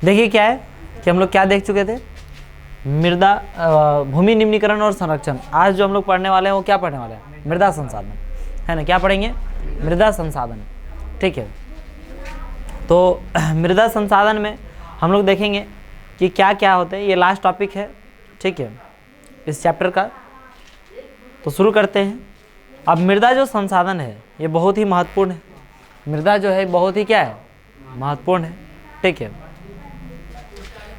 देखिए क्या है कि हम लोग क्या देख चुके थे, मृदा भूमि निम्नीकरण और संरक्षण। आज जो हम लोग पढ़ने वाले हैं वो क्या पढ़ने वाले हैं, मृदा संसाधन, है ना। क्या पढ़ेंगे, मृदा संसाधन, ठीक है। तो मृदा संसाधन में हम लोग देखेंगे कि क्या क्या होते हैं, ये लास्ट टॉपिक है, ठीक है, इस चैप्टर का। तो शुरू करते हैं। अब मृदा जो संसाधन है ये बहुत ही महत्वपूर्ण है, मृदा जो है बहुत ही क्या है, महत्वपूर्ण है, ठीक है।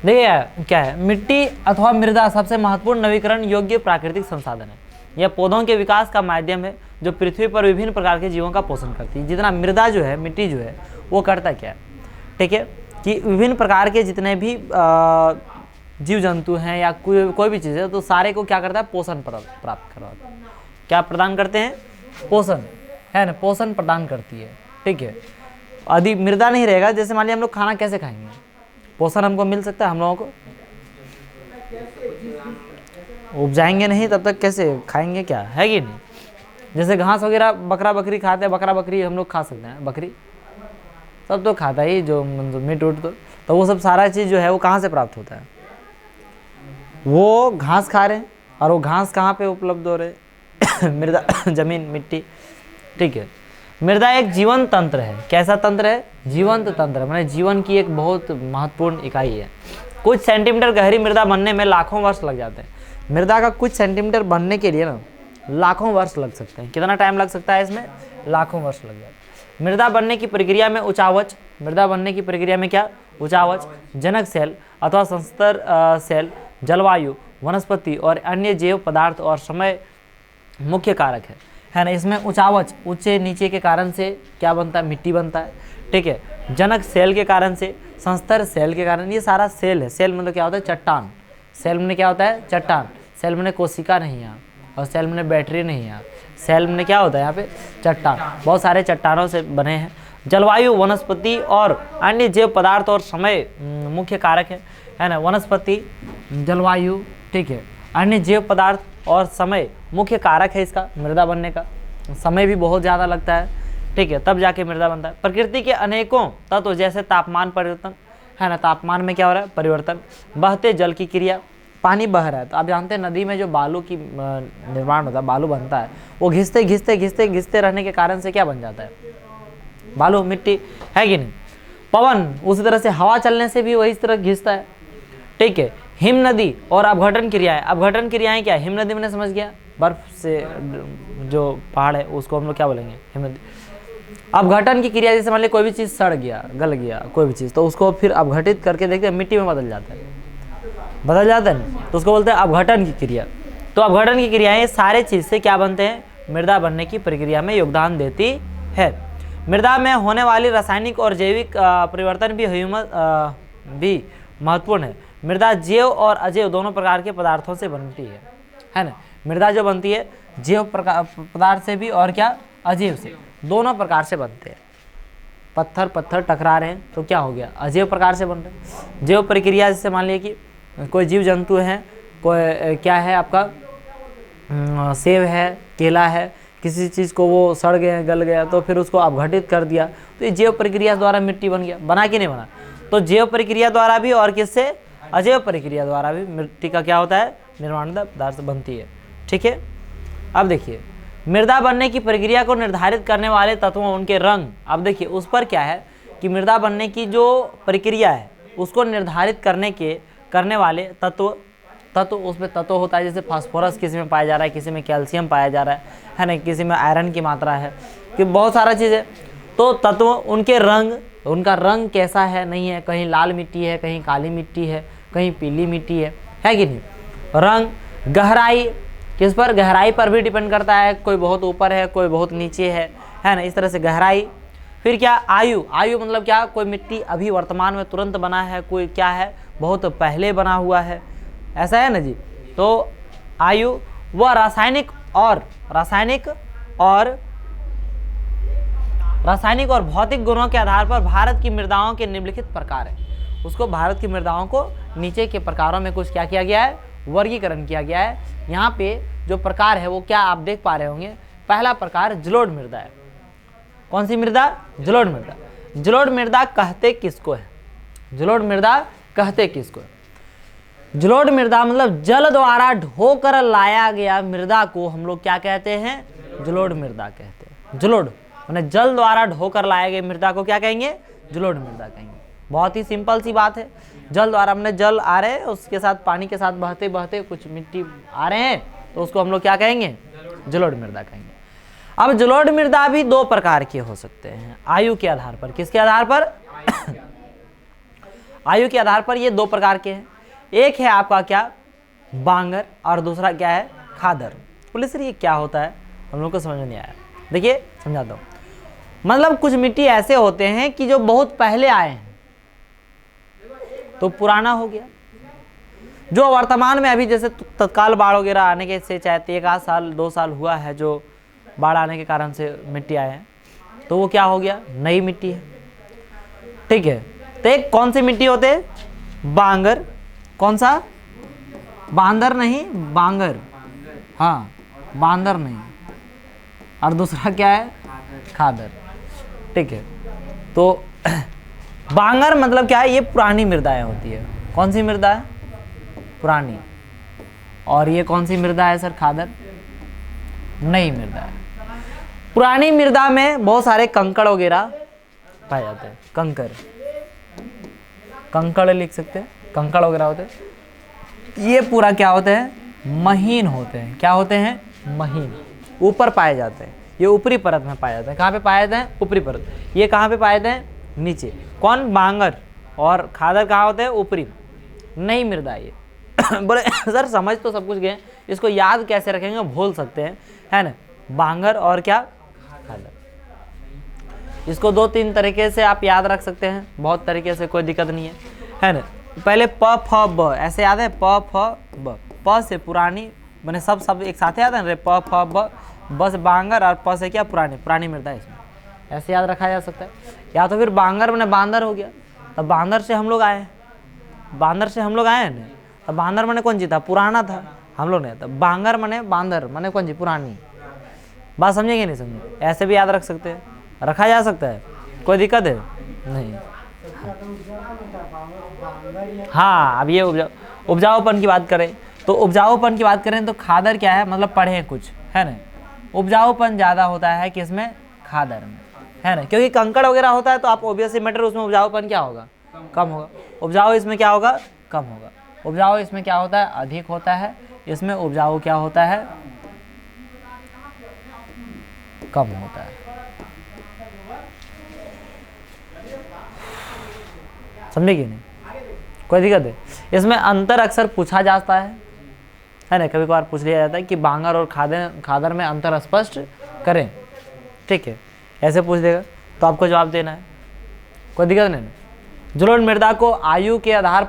देखिए क्या है, मिट्टी अथवा मृदा सबसे महत्वपूर्ण नवीकरण योग्य प्राकृतिक संसाधन है। यह पौधों के विकास का माध्यम है जो पृथ्वी पर विभिन्न प्रकार के जीवों का पोषण करती है। जितना मृदा जो है, मिट्टी जो है, वो करता क्या है, ठीक है, कि विभिन्न प्रकार के जितने भी जीव जंतु हैं या कोई भी चीज़ है, तो सारे को क्या करता है, पोषण प्राप्त करवाता है। क्या प्रदान करते हैं, पोषण, है ना, पोषण प्रदान करती है, ठीक है। यदि मृदा नहीं रहेगा, जैसे मान लिया हम लोग खाना कैसे खाएंगे, पोषण हमको मिल सकता है, हम लोगों को उपजाएंगे नहीं तब तक कैसे खाएंगे, क्या है कि नहीं। जैसे घास वगैरह बकरा बकरी खाते हैं, बकरा बकरी हम लोग खा सकते हैं, बकरी सब तो खाता ही, जो मीट उट तो वो सब सारा चीज़ जो है वो कहाँ से प्राप्त होता है, वो घास खा रहे हैं, और वो घास कहाँ पे उपलब्ध हो रहे हैं मृदा, जमीन, मिट्टी, ठीक है। मृदा एक जीवन तंत्र है। कैसा तंत्र है, जीवंत तंत्र, माने जीवन की एक बहुत महत्वपूर्ण इकाई है। कुछ सेंटीमीटर गहरी मृदा बनने में लाखों वर्ष लग जाते हैं। मृदा का कुछ सेंटीमीटर बनने के लिए ना लाखों वर्ष लग सकते हैं। कितना टाइम लग सकता है इसमें, लाखों वर्ष लग जाते हैं। मृदा बनने की प्रक्रिया में उचावच, मृदा बनने की प्रक्रिया में क्या, उचावच, जनक सेल अथवा संस्तर सेल, जलवायु, वनस्पति और अन्य जैव पदार्थ और समय मुख्य कारक है ना। इसमें उचावच, ऊंचे नीचे के कारण से क्या बनता है, मिट्टी बनता है, ठीक है। जनक सेल के कारण से, संस्तर सेल के कारण, ये सारा सेल है। सेल मतलब क्या होता है, चट्टान। सेल में क्या होता है, चट्टान। सेल में कोशिका नहीं है, और सेल में बैटरी नहीं है, सेल में क्या होता है यहाँ पे, चट्टान। बहुत सारे चट्टानों से बने हैं। जलवायु, वनस्पति और अन्य जैव पदार्थ और समय मुख्य कारक है ना। वनस्पति, जलवायु, ठीक है, अन्य जैव पदार्थ और समय मुख्य कारक है इसका, मृदा बनने का। समय भी बहुत ज़्यादा लगता है, ठीक है, तब जाके मृदा बनता है। प्रकृति के अनेकों तत्व जैसे तापमान परिवर्तन, है ना, तापमान में क्या हो रहा है, परिवर्तन। बहते जल की क्रिया, पानी बह रहा है तो आप जानते हैं नदी में जो बालू की निर्माण होता है, बालू बनता है, वो घिसते घिसते घिसते घिसते रहने के कारण से क्या बन जाता है, बालू, मिट्टी, है कि नहीं। पवन, उसी तरह से हवा चलने से भी वही तरह घिसता है, ठीक है। हिम नदी और अपघटन क्रियाएं, अपघटन क्रियाएं क्या है, हिम नदी मैंने समझ गया, बर्फ से जो पहाड़ है उसको हम लोग क्या बोलेंगे, हिम नदी। अपघटन की क्रिया, जैसे मान लीजिए कोई भी चीज़ सड़ गया, गल गया कोई भी चीज़, तो उसको फिर अपघटित करके देखते हैं मिट्टी में बदल जाता है, बदल जाता है, तो उसको बोलते हैं अपघटन की क्रिया। तो अपघटन की क्रियाएं सारे चीज़ से क्या बनते हैं, मृदा बनने की प्रक्रिया में योगदान देती है। मृदा में होने वाली रासायनिक और जैविक परिवर्तन भी भी महत्वपूर्ण है। मृदा जैव और अजैव दोनों प्रकार के पदार्थों से बनती है ना। मृदा जो बनती है जैव पदार्थ से भी और क्या, अजैव से, दोनों प्रकार से बनते हैं। पत्थर पत्थर टकरा रहे हैं तो क्या हो गया, अजैव प्रकार से बन रहे हैं। जैव प्रक्रिया जैसे मान लिया कि कोई जीव जंतु है, कोई क्या है आपका सेब है, केला है, किसी चीज़ को वो सड़ गया, गल गया, तो फिर उसको अपघटित कर दिया, तो ये जैव प्रक्रिया द्वारा मिट्टी बन गया, बना कि नहीं बना। तो जैव प्रक्रिया द्वारा भी और किससे, अजैव प्रक्रिया द्वारा भी मिट्टी का क्या होता है, निर्माण पदार्थ बनती है, ठीक है। अब देखिए मृदा बनने की प्रक्रिया को निर्धारित करने वाले तत्वों, उनके रंग। अब देखिए उस पर क्या है कि मृदा बनने की जो प्रक्रिया है उसको निर्धारित करने वाले तत्व उसमें तत्व होता है, जैसे फास्फोरस किसी में पाया जा रहा है, किसी में कैल्शियम पाया जा रहा है ना, किसी में आयरन की मात्रा है, कि बहुत सारा चीज़ है। तो तत्व, उनके रंग, उनका रंग कैसा है, नहीं है, कहीं लाल मिट्टी है, कहीं काली मिट्टी है, कहीं पीली मिट्टी है कि नहीं। रंग, गहराई, किस पर, गहराई पर भी डिपेंड करता है, कोई बहुत ऊपर है, कोई बहुत नीचे है ना, इस तरह से गहराई। फिर क्या, आयु, आयु मतलब क्या, कोई मिट्टी अभी वर्तमान में तुरंत बना है, कोई क्या है बहुत पहले बना हुआ है, ऐसा है ना जी। तो आयु, वह रासायनिक और भौतिक गुणों के आधार पर भारत की मृदाओं के निम्नलिखित प्रकार है। उसको भारत की मृदाओं को नीचे के प्रकारों में कुछ क्या किया गया है, वर्गीकरण किया गया है। यहाँ पे जो प्रकार है वो क्या आप देख पा रहे होंगे। पहला प्रकार जलोढ़ मृदा है। कौन सी मृदा, जलोढ़ मृदा। जलोढ़ मृदा कहते किसको है, जलोढ़ मृदा कहते किसको? जलोढ़ मृदा मतलब जल द्वारा ढोकर लाया गया मृदा को हम लोग क्या कहते हैं? जलोढ़ मृदा कहते हैं। जलोढ़ माने जल द्वारा ढोकर लाया गया मृदा को क्या कहेंगे? जलोढ़ मृदा कहेंगे। बहुत ही सिंपल सी बात है। जल द्वारा हमने जल आ रहे हैं, उसके साथ पानी के साथ बहते बहते कुछ मिट्टी आ रहे हैं, तो उसको हम लोग क्या कहेंगे? जलोढ़ मृदा कहेंगे। अब जलोढ़ मृदा भी दो प्रकार के हो सकते हैं आयु के आधार पर। किसके आधार पर? आयु के आधार पर ये दो प्रकार के हैं। एक है आपका क्या? बांगर, और दूसरा क्या है? खादर। बोले सर ये क्या होता है? हम लोग को समझ नहीं आया। देखिए समझाता हूँ। मतलब कुछ मिट्टी ऐसे होते हैं कि जो बहुत पहले आए हैं तो पुराना हो गया, जो वर्तमान में अभी जैसे तत्काल बाढ़ वगैरह आने के से चाहे 1 आध साल 2 साल हुआ है, जो बाढ़ आने के कारण से मिट्टी आए हैं, तो वो क्या हो गया? नई मिट्टी है। ठीक है, तो एक कौन सी मिट्टी होते हैं? बांगर। कौन सा? बांदर नहीं, बांगर। हाँ, बांदर नहीं। और दूसरा क्या है? खादर। ठीक है, तो बांगर मतलब क्या है? ये पुरानी मृदाएं होती है। कौन सी मृदा है? पुरानी। और ये कौन सी मृदा है सर? खादर। नई मृदा है। पुरानी मृदा में बहुत सारे कंकड़ वगैरह पाए जाते हैं। कंकड़, कंकड़ लिख सकते हैं, कंकड़ वगैरह होते हैं। ये पूरा क्या होते हैं? महीन होते हैं। क्या होते हैं? महीन। ऊपर पाए जाते हैं। ये ऊपरी परत में पाए जाते हैं। कहाँ पे पाए जाते हैं? ऊपरी परत। ये कहाँ पे पाए जाते हैं? नीचे। कौन? बांगर। और खादर कहाँ होते हैं? ऊपरी। नई मृदा ये। बोले सर समझ तो सब कुछ गए, इसको याद कैसे रखेंगे? भूल सकते हैं, है ना? बांगर और क्या? खादर। इसको 2-3 तरीके से आप याद रख सकते हैं, बहुत तरीके से, कोई दिक्कत नहीं है ना? पहले प फ ब ऐसे याद है? प फ ब। प से पुरानी, मैंने सब एक साथ याद है ना? प फ ब, ब से बांगर और प से क्या? पुरानी। पुरानी मृदा इसमें ऐसे याद रखा जा सकता है। या तो फिर बांगर मैंने बांदर हो गया, तब बांदर से हम लोग आए हैं। बांदर से हम लोग आए हैं ना, तब बांदर मैंने कौन सी था? पुराना था, हम लोग नहीं था। बांगर मैंने बांदर मैंने कौन सी? पुरानी। बात समझेंगे नहीं समझे? ऐसे भी याद रख सकते हैं, रखा जा सकता है, कोई दिक्कत है नहीं। हाँ, अब ये उपजाऊपन की बात करें तो उपजाऊपन की बात करें तो खादर क्या है? मतलब पढ़े कुछ, है ना? उपजाऊपन ज़्यादा होता है किसमें? खादर में, है ना? क्योंकि कंकड़ वगैरह होता है तो आप ऑब्वियसली मैटर उसमें उपजाऊपन क्या होगा? कम होगा। उपजाऊ इसमें क्या होगा? कम होगा। उपजाऊ इसमें क्या होता है? अधिक होता है। इसमें उपजाऊ क्या होता है? कम होता है। समझे कि नहीं? कोई दिक्कत है? इसमें अंतर अक्सर पूछा जाता है ना? कभी कभार पूछ लिया जाता है कि बांगर और खादर में अंतर स्पष्ट करें। ठीक है, ऐसे पूछ देगा तो आपको जवाब देना है, कोई दिक्कत नहीं। जलोढ़ मृदा को आयु के आधार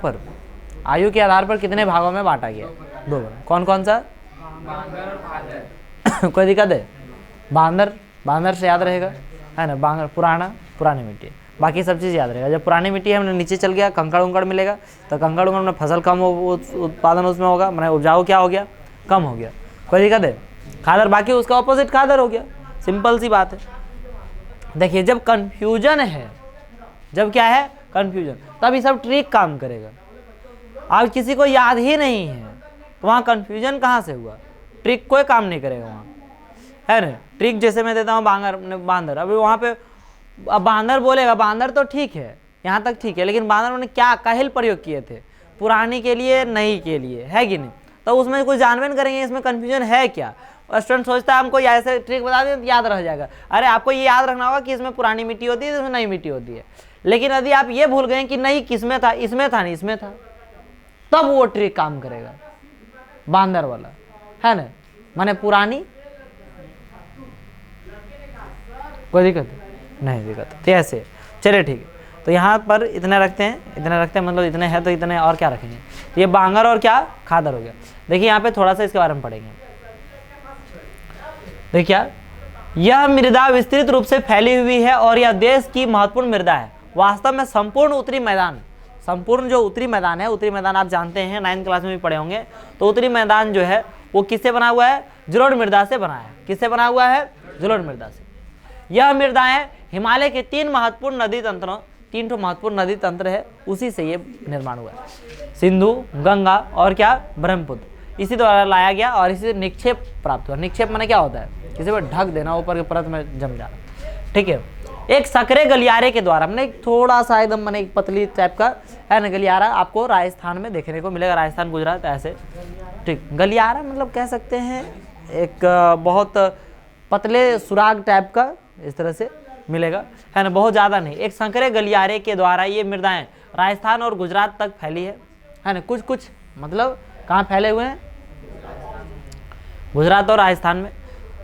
पर कितने भागों में बांटा गया? 2 भाग। कौन कौन सा? बांगर और खादर। कोई दिक्कत है? बांदर से याद रहेगा, है ना? बांगर पुरानी मिट्टी, बाकी सब चीज़ याद रहेगा। जब पुरानी मिट्टी है हमने नीचे चल गया, कंकड़ उंकड़ मिलेगा, तो कंकड़ उंकड़ में फसल कम हो, उत्पादन उसमें होगा, मैंने उपजाऊ क्या हो गया? कम हो गया। कोई दिक्कत है? खादर बाकी उसका ऑपोजिट खादर हो गया। सिंपल सी बात है। देखिए जब कन्फ्यूजन है, जब क्या है? कन्फ्यूजन, तब ये सब ट्रिक काम करेगा। अब किसी को याद ही नहीं है तो वहाँ कन्फ्यूजन कहाँ से हुआ? ट्रिक कोई काम नहीं करेगा वहाँ, है ना? ट्रिक जैसे मैं देता हूँ बांदर, अभी वहाँ पे अब बांदर बोलेगा, बांदर तो ठीक है, यहाँ तक ठीक है, लेकिन बांदर ने क्या काहिल प्रयोग किए थे? पुरानी के लिए, नई के लिए, है कि नहीं? तो उसमें कुछ जानबूझ करेंगे इसमें कन्फ्यूजन है क्या? स्टूडेंट सोचता है हमको ऐसे ट्रिक बता दें याद रह जाएगा। अरे आपको ये याद रखना होगा कि इसमें पुरानी मिट्टी होती है, इसमें नई मिट्टी होती है। लेकिन यदि आप ये भूल गए कि नहीं किसमें था, इसमें था नहीं इसमें था, तब वो ट्रिक काम करेगा, बांदर वाला, है ना? माने पुरानी। कोई दिक्कत नहीं? दिक्कत तो ऐसे। चलिए ठीक है, तो यहाँ पर इतने रखते हैं, मतलब इतने हैं तो इतने, और क्या रखेंगे? ये बांगर और क्या? खादर हो गया। देखिए यहाँ पे थोड़ा सा इसके बारे में पढ़ेंगे। देखिए यह मृदा विस्तृत रूप से फैली हुई है और यह देश की महत्वपूर्ण मृदा है। वास्तव में संपूर्ण उत्तरी मैदान, संपूर्ण जो उत्तरी मैदान है, उत्तरी मैदान आप जानते हैं 9th क्लास में भी पढ़े होंगे, तो उत्तरी मैदान जो है वो किससे बना हुआ है? जलोढ़ मृदा से बना है। किससे बना हुआ है? जलोढ़ मृदा से। यह मृदाएं हिमालय के 3 महत्वपूर्ण नदी तंत्रों 3 ठो महत्वपूर्ण नदी तंत्र है, उसी से ये निर्माण हुआ है। सिंधु, गंगा और क्या, ब्रह्मपुत्र, इसी द्वारा लाया गया और इसी से निक्षेप प्राप्त हुआ। निक्षेप माने क्या होता है, किसी पर ढक देना, ऊपर के परत में जम जाना, ठीक है। एक सकरे गलियारे के द्वारा, हमने थोड़ा सा एकदम मैंने एक पतली टाइप का है ना गलियारा आपको राजस्थान में देखने को मिलेगा, राजस्थान गुजरात ऐसे, ठीक। गलियारा मतलब कह सकते हैं एक बहुत पतले सुराग टाइप का इस तरह से मिलेगा, है ना, बहुत ज़्यादा नहीं। एक संकरे गलियारे के द्वारा ये मृदाएं राजस्थान और गुजरात तक फैली है ना, कुछ कुछ मतलब कहाँ फैले हुए हैं, गुजरात और राजस्थान में।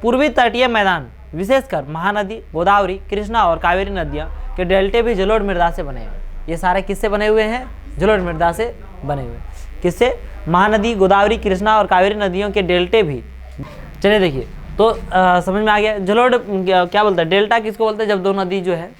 पूर्वी तटीय मैदान विशेषकर महानदी, गोदावरी, कृष्णा और कावेरी नदियाँ के डेल्टे भी जलोढ़ मृदा से बने हुए। ये सारे किससे बने हुए हैं, जलोढ़ मृदा से बने हुए। किससे, महानदी, गोदावरी, कृष्णा और कावेरी नदियों के डेल्टे भी। चलिए देखिए, तो समझ में आ गया। जलोढ़ क्या बोलता है, डेल्टा किसको बोलते हैं, जब दो नदी जो है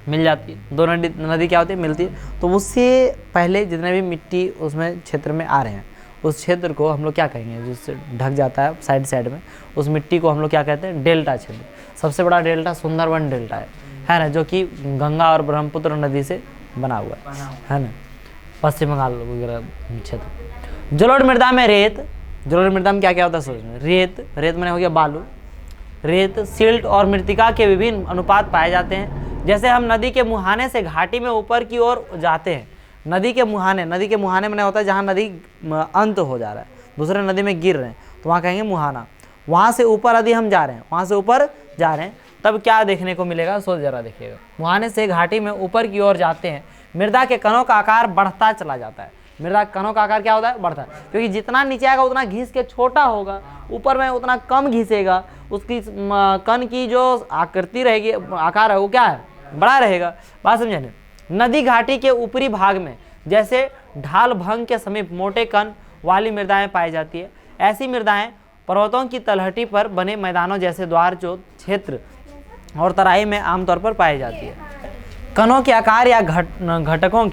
मिल जाती है, दो नदी क्या होती है, मिलती है, तो उससे पहले जितने भी मिट्टी उसमें क्षेत्र में आ रहे हैं, उस क्षेत्र को हम लोग क्या कहेंगे, जिससे ढक जाता है साइड साइड में, उस मिट्टी को हम लोग क्या कहते हैं, डेल्टा क्षेत्र। सबसे बड़ा डेल्टा सुंदरवन डेल्टा है ना, जो कि गंगा और ब्रह्मपुत्र नदी से बना हुआ है ना, पश्चिम बंगाल वगैरह क्षेत्र। जलोढ़ मृदा में रेत, जलोढ़ मृदा में क्या क्या होता है सोचना, रेत, रेत मैंने हो गया बालू, रेत, सिल्ट और मृतिका के विभिन्न अनुपात पाए जाते हैं। जैसे हम नदी के मुहाने से घाटी में ऊपर की ओर जाते हैं, नदी के मुहाने मैंने होता है जहाँ नदी अंत हो जा रहा है, दूसरे नदी में गिर रहे हैं, तो वहाँ कहेंगे मुहाना। वहाँ से ऊपर यदि हम जा रहे हैं, वहाँ से ऊपर जा रहे हैं, तब क्या देखने को मिलेगा, सोच जरा देखिएगा। मुहाने से घाटी में ऊपर की ओर जाते हैं, मृदा के कणों का आकार बढ़ता चला जाता है। मृदा कणों का आकार क्या होता है, बढ़ता है, क्योंकि जितना नीचे आएगा उतना घिस के छोटा होगा, ऊपर में उतना कम घिसेगा, उसकी कण की जो आकृति रहेगी, आकार है, वो क्या है, बड़ा रहेगा। बात समझे ना। नदी घाटी के ऊपरी भाग में जैसे ढाल भंग के समीप मोटे कण वाली मृदाएं पाई जाती है। ऐसी मृदाएं पर्वतों की तलहटी पर बने मैदानों जैसे द्वारचोद क्षेत्र और तराई में आमतौर पर पाई जाती है। कणों के आकार या घटकों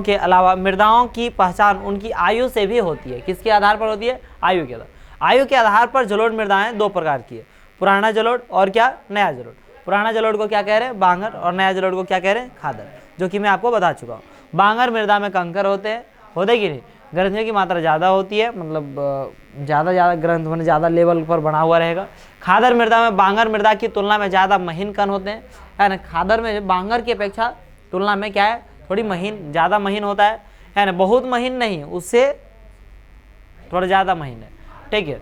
के अलावा मृदाओं की पहचान उनकी आयु से भी होती है। किसके आधार पर होती है, आयु के आधार। आयु के आधार पर जलोढ़ मृदाएं दो प्रकार की है, पुराना जलोढ़ और क्या, नया जलोढ़। पुराना जलोढ़ को क्या कह रहे हैं, बांगर, और नया जलोढ़ को क्या कह रहे हैं, खादर, जो कि मैं आपको बता चुका हूँ। बांगर मृदा में कंकर होते हैं, होते कि नहीं, ग्रंथियों की मात्रा ज़्यादा होती है, मतलब ज़्यादा ग्रंथ मैंने ज़्यादा लेवल पर बना हुआ रहेगा। खादर मृदा में बांगर मृदा की तुलना में ज़्यादा महीन कण होते हैं, है ना। खादर में बांगर की अपेक्षा तुलना में क्या है, थोड़ी महीन, ज़्यादा महीन होता है ना, बहुत महीन नहीं, उससे थोड़ा ज़्यादा महीन है, ठीक है।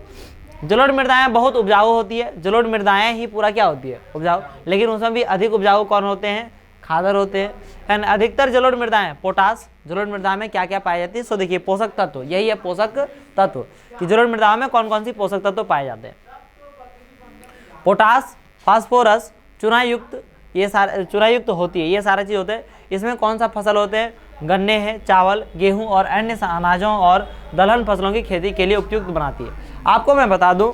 जलोढ़ मृदाएं बहुत उपजाऊ होती है, जलोढ़ मृदाएं ही पूरा क्या होती है, उपजाऊ, लेकिन उसमें भी अधिक उपजाऊ कौन होते हैं, खादर होते हैं, है ना। अधिकतर जलोढ़ मृदाएं पोटास, जलोढ़ मृदा में क्या क्या पाई जाती है, सो देखिए पोषक तत्व, यही है पोषक तत्व कि जलोढ़ मृदा में कौन कौन सी पोषक तत्व पाए जाते हैं। पोटास, फास्फोरस, चूनायुक्त, ये सारे चूनायुक्त होती है, ये सारा चीज़ होते हैं। इसमें कौन सा फसल होते हैं, गन्ने हैं, चावल, गेहूं और अन्य अनाजों और दलहन फसलों की खेती के लिए उपयुक्त बनाती है। आपको मैं बता दूं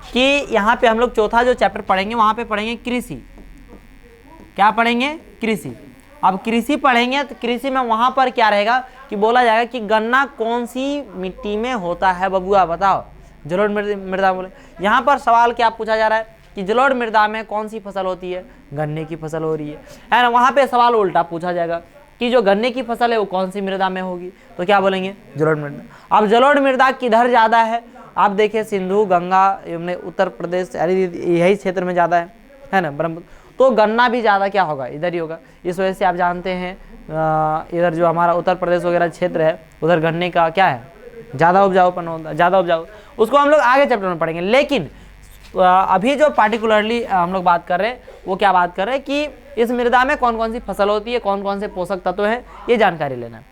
कि यहाँ पे हम लोग चौथा जो चैप्टर पढ़ेंगे, वहाँ पे पढ़ेंगे कृषि। क्या पढ़ेंगे, कृषि। अब कृषि पढ़ेंगे तो कृषि में वहाँ पर क्या रहेगा कि बोला जाएगा कि गन्ना कौन सी मिट्टी में होता है, बबुआ बताओ, जलोढ़ मृदा बोले। यहाँ पर सवाल क्या पूछा जा रहा है कि जलोढ़ मृदा में कौन सी फसल होती है, गन्ने की फसल हो रही है ना। वहाँ पे सवाल उल्टा पूछा जाएगा कि जो गन्ने की फसल है वो कौन सी मृदा में होगी, तो क्या बोलेंगे, जलोढ़ मृदा। अब जलोढ़ मृदा किधर ज़्यादा है, आप देखिए सिंधु, गंगा, उत्तर प्रदेश, यही क्षेत्र में ज़्यादा है ना, ब्रह्मपुत्र, तो गन्ना भी ज़्यादा क्या होगा, इधर ही होगा। इस वजह से आप जानते हैं इधर जो हमारा उत्तर प्रदेश वगैरह क्षेत्र है, उधर गन्ने का क्या है, ज़्यादा उपजाऊपन होता है, ज़्यादा उपजाऊ। उसको हम लोग आगे चैप्टर में पढ़ेंगे। लेकिन अभी जो पार्टिकुलरली हम लोग बात कर रहे हैं, वो क्या बात कर रहे हैं कि इस मृदा में कौन कौन सी फसल होती है, कौन कौन से पोषक तत्व हैं, ये जानकारी लेना है।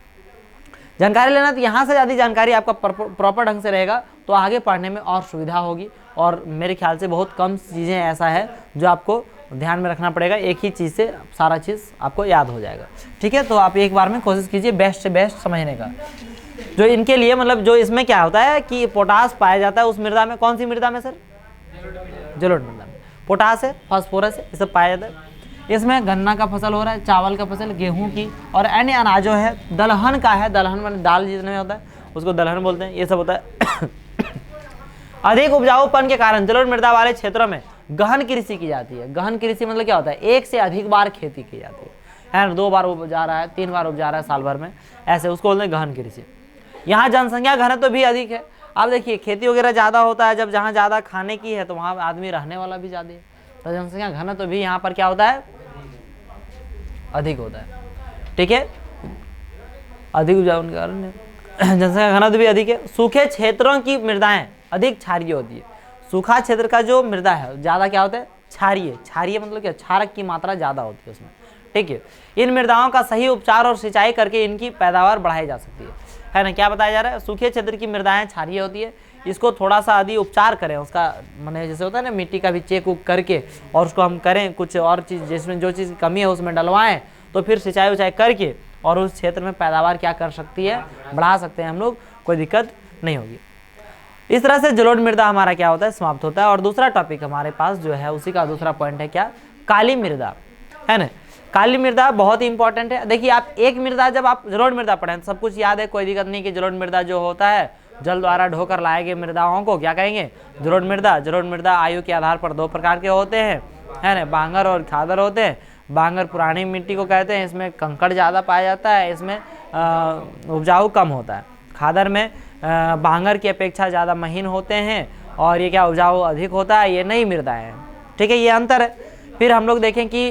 जानकारी लेना तो यहाँ से ज़्यादा जानकारी आपका प्रॉपर ढंग से रहेगा तो आगे पढ़ने में और सुविधा होगी। और मेरे ख्याल से बहुत कम चीज़ें ऐसा है जो आपको ध्यान में रखना पड़ेगा, एक ही चीज़ से सारा चीज़ आपको याद हो जाएगा, ठीक है। तो आप एक बार में कोशिश कीजिए बेस्ट से बेस्ट समझने का। जो इनके लिए मतलब जो इसमें क्या होता है कि पोटास पाया जाता है उस मृदा में, कौन सी मृदा में सर, जलोढ़ मृदा में पोटास है, फास्फोरस है, ये सब पाया जाता है। इसमें गन्ना का फसल हो रहा है, चावल का फसल, गेहूं की और अन्य अनाजों है, दलहन का है, दलहन में दाल जितने होता है उसको दलहन बोलते हैं, ये सब होता है। अधिक उपजाऊपन के कारण जलोढ़ मृदा वाले क्षेत्रों में गहन कृषि की जाती है। गहन कृषि मतलब क्या होता है, एक से अधिक बार खेती की जाती है। है ना, 2 बार उपजा रहा है, 3 बार उपजा रहा है साल भर में, ऐसे उसको बोलते हैं गहन कृषि। यहाँ जनसंख्या घनत्व भी अधिक है। अब देखिए खेती वगैरह ज़्यादा होता है, जब जहाँ ज़्यादा खाने की है तो वहाँ आदमी रहने वाला भी ज़्यादा है, तो जनसंख्या घनत्व भी यहाँ पर क्या होता है, अधिक होता है। ठीक है, अधिक उपजाऊ के कारण जनसंख्या घनत्व भी अधिक है। सूखे क्षेत्रों की मृदाएं अधिक क्षारीय होती है। सूखा क्षेत्र का जो मृदा है ज़्यादा क्या होता है, क्षारीय। क्षारीय मतलब क्या, क्षारक की मात्रा ज़्यादा होती है उसमें। ठीक है, इन मृदाओं का सही उपचार और सिंचाई करके इनकी पैदावार बढ़ाई जा सकती है ना। क्या बताया जा रहा है, सूखे क्षेत्र की मृदाएं क्षारीय होती है, इसको थोड़ा सा अधिक उपचार करें उसका, मैंने जैसे होता है ना मिट्टी का भी चेक उक करके, और उसको हम करें कुछ और चीज़, जिसमें जो चीज़ की कमी है उसमें डलवाएं, तो फिर सिंचाई उचाई करके और उस क्षेत्र में पैदावार क्या कर सकती है, बढ़ा सकते हैं हम लोग, कोई दिक्कत नहीं होगी। इस तरह से जलोढ़ मृदा हमारा क्या होता है, समाप्त होता है। और दूसरा टॉपिक हमारे पास जो है उसी का दूसरा पॉइंट है क्या, काली मृदा, है ना। काली मृदा बहुत ही इंपॉर्टेंट है। देखिए आप एक मृदा, जब आप जलोढ़ मृदा पढ़ें तो सब कुछ याद है, कोई दिक्कत नहीं कि जलोढ़ मृदा जो होता है जल द्वारा ढोकर लाए गए मृदाओं को क्या कहेंगे, जलोढ़ मृदा। जलोढ़ मृदा आयु के आधार पर 2 प्रकार के होते हैं, है ना, बांगर और खादर होते हैं। बांगर पुरानी मिट्टी को कहते हैं, इसमें कंकड़ ज़्यादा पाया जाता है, इसमें उपजाऊ कम होता है। खादर में बांगर की अपेक्षा ज़्यादा महीन होते हैं और ये क्या उपजाऊ अधिक होता है, ये नई मृदाएँ हैं। ठीक है, ये अंतर है। फिर हम लोग देखें कि